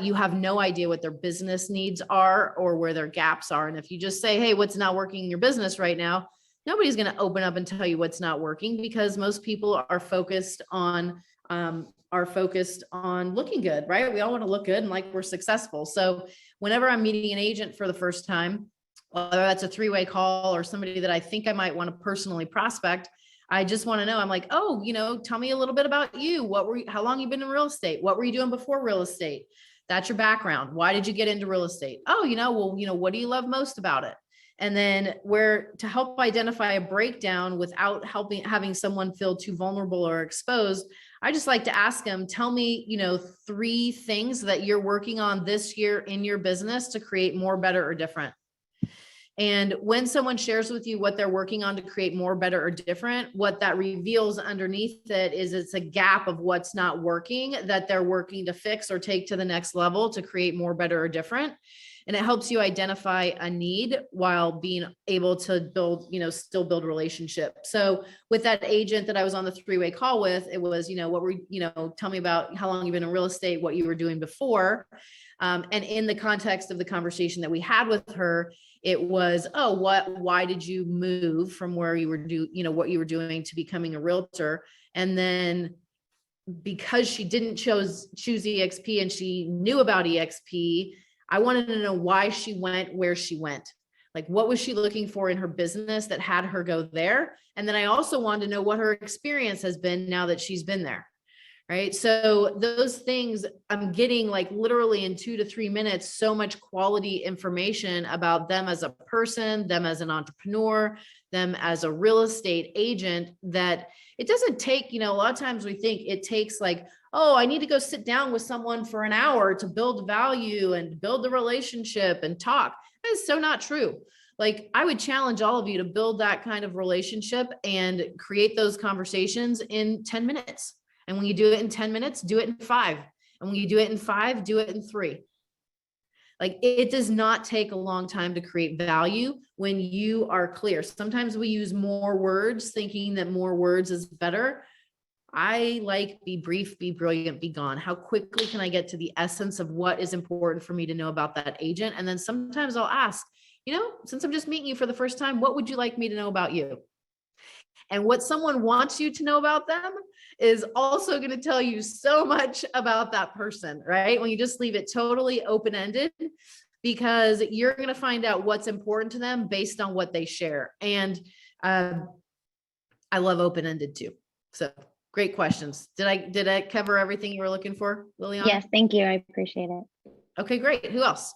you have no idea what their business needs are or where their gaps are. And if you just say, hey, what's not working in your business right now? Nobody's going to open up and tell you what's not working, because most people are focused on looking good, right? We all want to look good and like we're successful. So whenever I'm meeting an agent for the first time, whether that's a 3-way call or somebody that I think I might want to personally prospect, I just want to know, I'm like, oh, tell me a little bit about you. How long you been in real estate? What were you doing before real estate? That's your background. Why did you get into real estate? Oh, what do you love most about it? And then to help identify a breakdown without having someone feel too vulnerable or exposed, I just like to ask them, tell me, 3 things that you're working on this year in your business to create more, better, or different. And when someone shares with you what they're working on to create more, better, or different, what that reveals underneath it is it's a gap of what's not working that they're working to fix or take to the next level to create more, better, or different. And it helps you identify a need while being able to build, still build relationship. So with that agent that I was on the 3-way call with, it was, tell me about how long you've been in real estate, what you were doing before. And in the context of the conversation that we had with her, it was, why did you move from where you were what you were doing to becoming a realtor? And then because she didn't choose EXP and she knew about EXP, I wanted to know why she went where she went. Like, what was she looking for in her business that had her go there? And then I also wanted to know what her experience has been now that she's been there. Right. So those things, I'm getting like literally in 2 to 3 minutes, so much quality information about them as a person, them as an entrepreneur, them as a real estate agent, that it doesn't take, a lot of times we think it takes like, oh, I need to go sit down with someone for an hour to build value and build the relationship and talk. That is so not true. Like, I would challenge all of you to build that kind of relationship and create those conversations in 10 minutes. And when you do it in 10 minutes, do it in 5. And when you do it in 5, do it in 3. Like, it does not take a long time to create value when you are clear. Sometimes we use more words thinking that more words is better. I like be brief, be brilliant, be gone. How quickly can I get to the essence of what is important for me to know about that agent? And then sometimes I'll ask, since I'm just meeting you for the first time, what would you like me to know about you? And what someone wants you to know about them is also going to tell you so much about that person, right? When you just leave it totally open-ended, because you're going to find out what's important to them based on what they share. And I love open-ended too. So great questions. Did I cover everything you were looking for, Liliana? Yes, thank you. I appreciate it. Okay, great. Who else?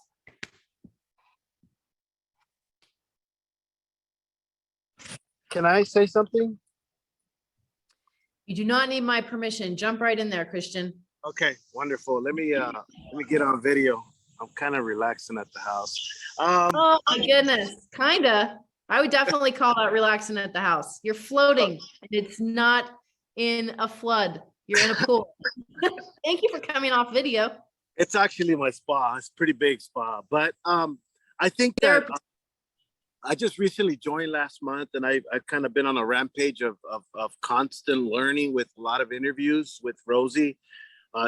Can I say something? You do not need my permission. Jump right in there, Christian. Okay, wonderful. Let me get on video. I'm kind of relaxing at the house. Oh my goodness, kinda. I would definitely call that relaxing at the house. You're floating, and it's not in a flood. You're in a pool. Thank you for coming off video. It's actually my spa. It's a pretty big spa, but I think that I just recently joined last month, and I've kind of been on a rampage of constant learning with a lot of interviews with Rosie.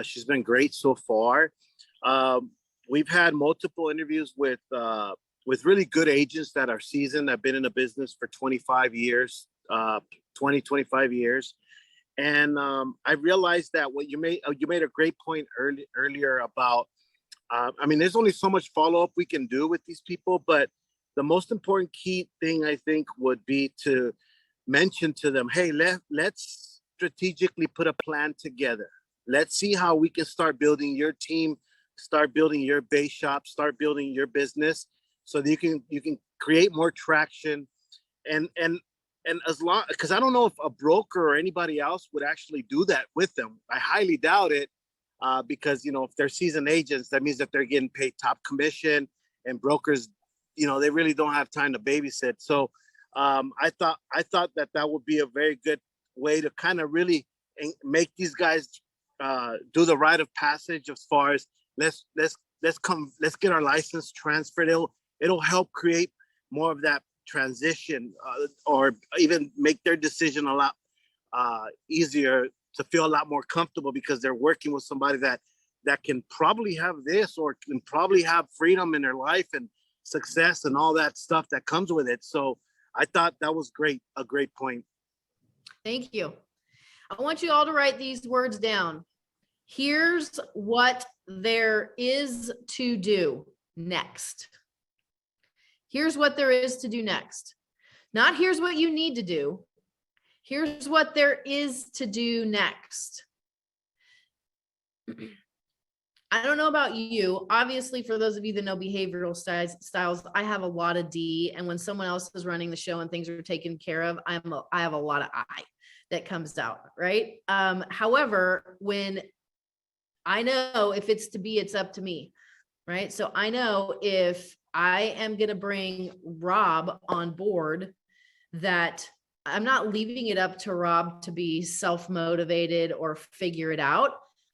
She's been great so far. We've had multiple interviews with really good agents that are seasoned, that have been in the business for 25 years, 25 years. And I realized that what you made a great point earlier about, I mean, there's only so much follow-up we can do with these people, but the most important key thing I think would be to mention to them, hey, let's strategically put a plan together. Let's see how we can start building your team, start building your base shop, start building your business, so that you can create more traction. And as long, because I don't know if a broker or anybody else would actually do that with them. I highly doubt it, because if they're seasoned agents, that means that they're getting paid top commission, and brokers, they really don't have time to babysit. So I thought that would be a very good way to kind of really make these guys do the rite of passage, as far as let's get our license transferred. It'll help create more of that transition, or even make their decision a lot easier, to feel a lot more comfortable, because they're working with somebody that can probably have this, or can probably have freedom in their life and success and all that stuff that comes with it. So I thought that was a great point. Thank you. I want you all to write these words down. Here's what there is to do next. Here's what there is to do next. Not here's what you need to do. Here's what there is to do next. I don't know about you. Obviously, for those of you that know behavioral styles, I have a lot of D. And when someone else is running the show and things are taken care of, I have a lot of I that comes out, right? However, when I know if it's to be, it's up to me, right? So I know if I am going to bring Rob on board, that I'm not leaving it up to Rob to be self-motivated or figure it out.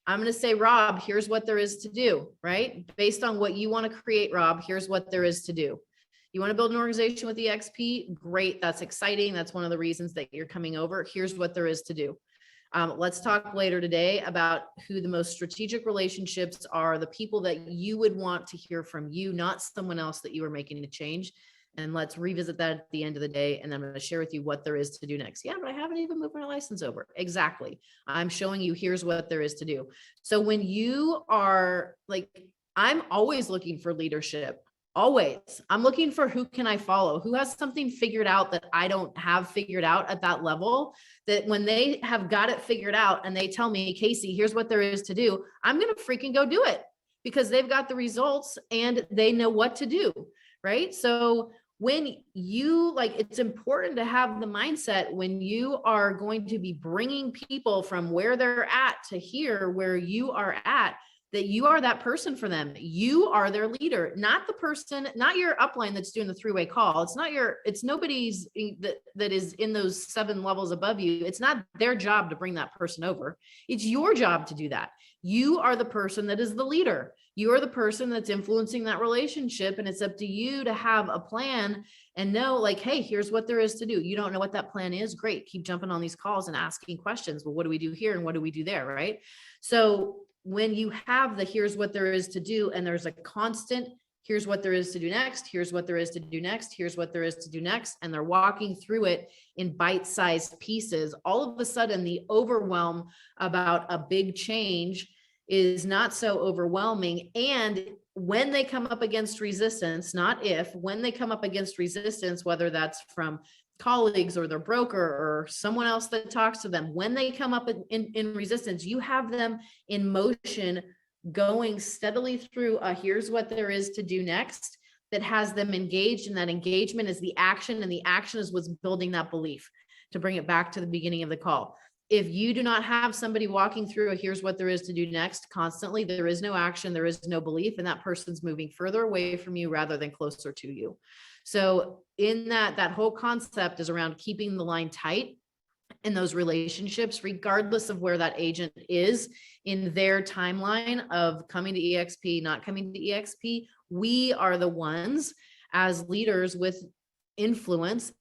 I'm going to say, Rob, here's what there is to do, right? Based on what you want to create, Rob, here's what there is to do. You want to build an organization with EXP? Great. That's exciting. That's one of the reasons that you're coming over. Here's what there is to do. Let's talk later today about who the most strategic relationships are, the people that you would want to hear from you, not someone else that you are making a change. And let's revisit that at the end of the day. And I'm going to share with you what there is to do next. Yeah, but I haven't even moved my license over. Exactly. I'm showing you here's what there is to do. So when you are like, I'm always looking for leadership. Always. I'm looking for who can I follow, who has something figured out that I don't have figured out at that level, that when they have got it figured out and they tell me, Casey, here's what there is to do, I'm going to freaking go do it, because they've got the results and they know what to do. Right. So when you it's important to have the mindset when you are going to be bringing people from where they're at to here, where you are at, that you are that person for them. You are their leader, not the person, not your upline that's doing the three-way call. It's nobody's that is in those 7 levels above you. It's not their job to bring that person over. It's your job to do that. You are the person that is the leader. You are the person that's influencing that relationship. And it's up to you to have a plan and know hey, here's what there is to do. You don't know what that plan is. Great. Keep jumping on these calls and asking questions. Well, what do we do here? And what do we do there? Right. So when you have the here's what there is to do, and there's a constant here's what there is to do next, here's what there is to do next, here's what there is to do next, and they're walking through it in bite-sized pieces, all of a sudden the overwhelm about a big change is not so overwhelming. And when they come up against resistance, not if, when they come up against resistance, whether that's from colleagues or their broker or someone else that talks to them, when they come up in resistance, you have them in motion going steadily through here's what there is to do next, that has them engaged, and that engagement is the action, and the action is what's building that belief. To bring it back to the beginning of the call, if you do not have somebody walking through a here's what there is to do next constantly, there is no action, there is no belief, and that person's moving further away from you rather than closer to you. So in that whole concept is around keeping the line tight in those relationships, regardless of where that agent is in their timeline of coming to EXP, not coming to EXP. We are the ones as leaders with influencing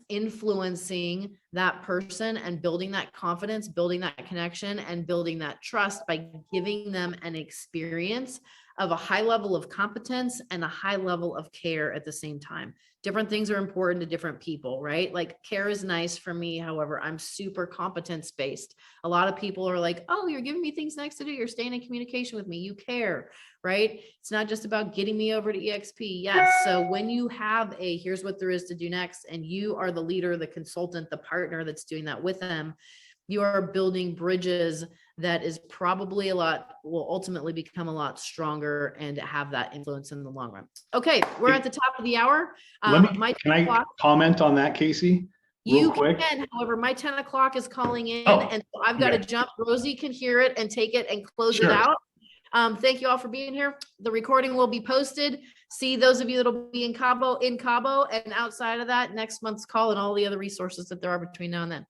that person and building that confidence, building that connection, and building that trust by giving them an experience of a high level of competence and a high level of care at the same time. Different things are important to different people, right? Like care is nice for me. However, I'm super competence based. A lot of people are like, oh, you're giving me things next to do. You're staying in communication with me. You care, right? It's not just about getting me over to EXP. Yes. So when you have a, here's what there is to do next, and you are the leader, the consultant, the partner that's doing that with them, you are building bridges that is probably will ultimately become a lot stronger and have that influence in the long run. Okay, we're at the top of the hour. Can I comment on that, Casey? Real quick. Can, however, my 10 o'clock is calling in, Oh, and so I've got to jump. Rosie can hear it and take it and close it out. Thank you all for being here. The recording will be posted. See those of you that'll be in Cabo, and outside of that, next month's call and all the other resources that there are between now and then.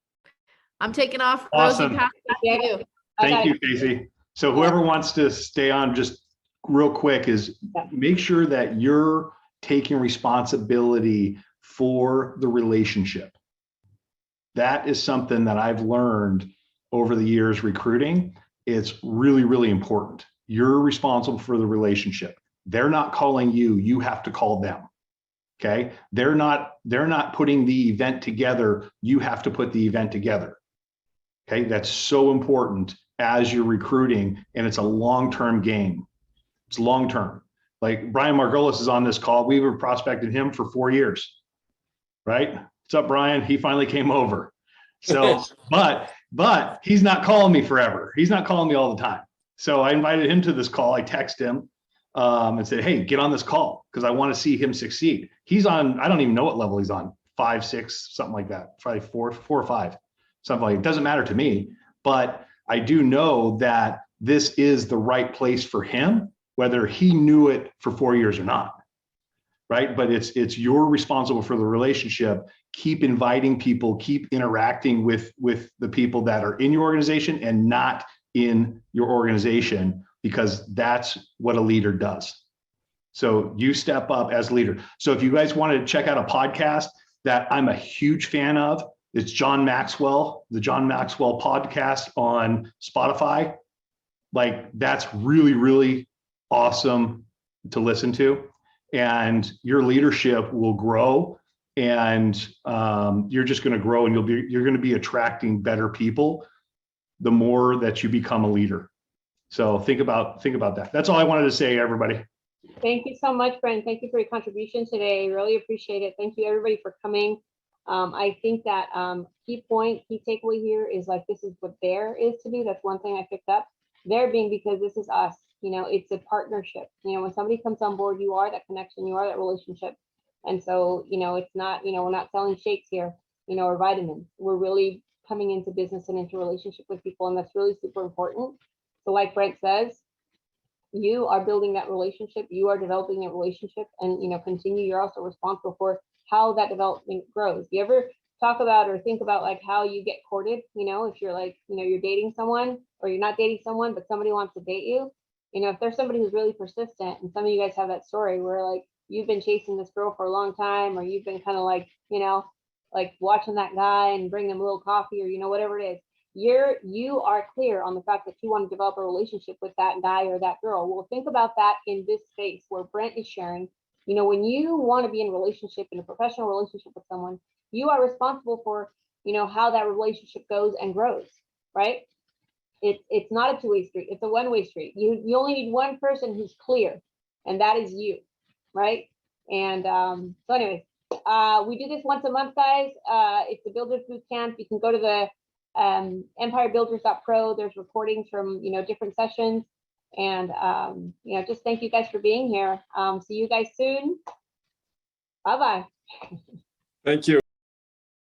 I'm taking off. Awesome. Rosie, pass it back to you. Thank you, Casey. So whoever wants to stay on just real quick is make sure that you're taking responsibility for the relationship. That is something that I've learned over the years recruiting. It's really, really important. You're responsible for the relationship. They're not calling you, you have to call them. Okay. They're not putting the event together. You have to put the event together. Okay. That's so important as you're recruiting, and it's a long-term game. It's long-term. Like Brian Margolis is on this call. We were prospecting him for 4 years, right? What's up, Brian? He finally came over. So, but he's not calling me forever. He's not calling me all the time. So I invited him to this call. I texted him and said, hey, get on this call because I want to see him succeed. He's on, I don't even know what level he's on, 5, 6, something like that. Probably 4 or 5, something like it. Doesn't matter to me, but I do know that this is the right place for him, whether he knew it for 4 years or not. Right. But it's you're responsible for the relationship. Keep inviting people, keep interacting with the people that are in your organization and not in your organization, because that's what a leader does. So you step up as leader. So if you guys want to check out a podcast that I'm a huge fan of, it's John Maxwell, the John Maxwell podcast on Spotify. Like that's really, really awesome to listen to. And your leadership will grow, and you're just going to grow, and you're going to be attracting better people the more that you become a leader. So think about that. That's all I wanted to say, everybody. Thank you so much, Brent. Thank you for your contribution today. Really appreciate it. Thank you, everybody, for coming. I think that key takeaway here is like, this is what there is to do. That's one thing I picked up. There being because this is us. You know, it's a partnership. You know, when somebody comes on board, you are that connection, you are that relationship. And so, you know, it's not, you know, we're not selling shakes here, you know, or vitamins. We're really coming into business and into relationship with people. And that's really super important. So like Brent says, you are building that relationship, you are developing that relationship, and, you know, continue. You're also responsible for how that development grows. You ever talk about or think about like how you get courted? You know, if you're like, you know, you're dating someone, or you're not dating someone, but somebody wants to date you. You know, if there's somebody who's really persistent, and some of you guys have that story where like you've been chasing this girl for a long time, or you've been kind of like, you know, like watching that guy and bring them a little coffee, or, you know, whatever it is, you are clear on the fact that you want to develop a relationship with that guy or that girl. Well, think about that in this space where Brent is sharing. You know, when you want to be in a relationship, in a professional relationship with someone, you are responsible for, you know, how that relationship goes and grows, right? It's not a two-way street. It's a one-way street. You only need one person who's clear, and that is you, right? And so anyways, we do this once a month, guys. It's the Builders Boot Camp. You can go to the empirebuilders.pro. There's recordings from, you know, different sessions. And, you know, just thank you guys for being here. See you guys soon. Bye-bye. Thank you.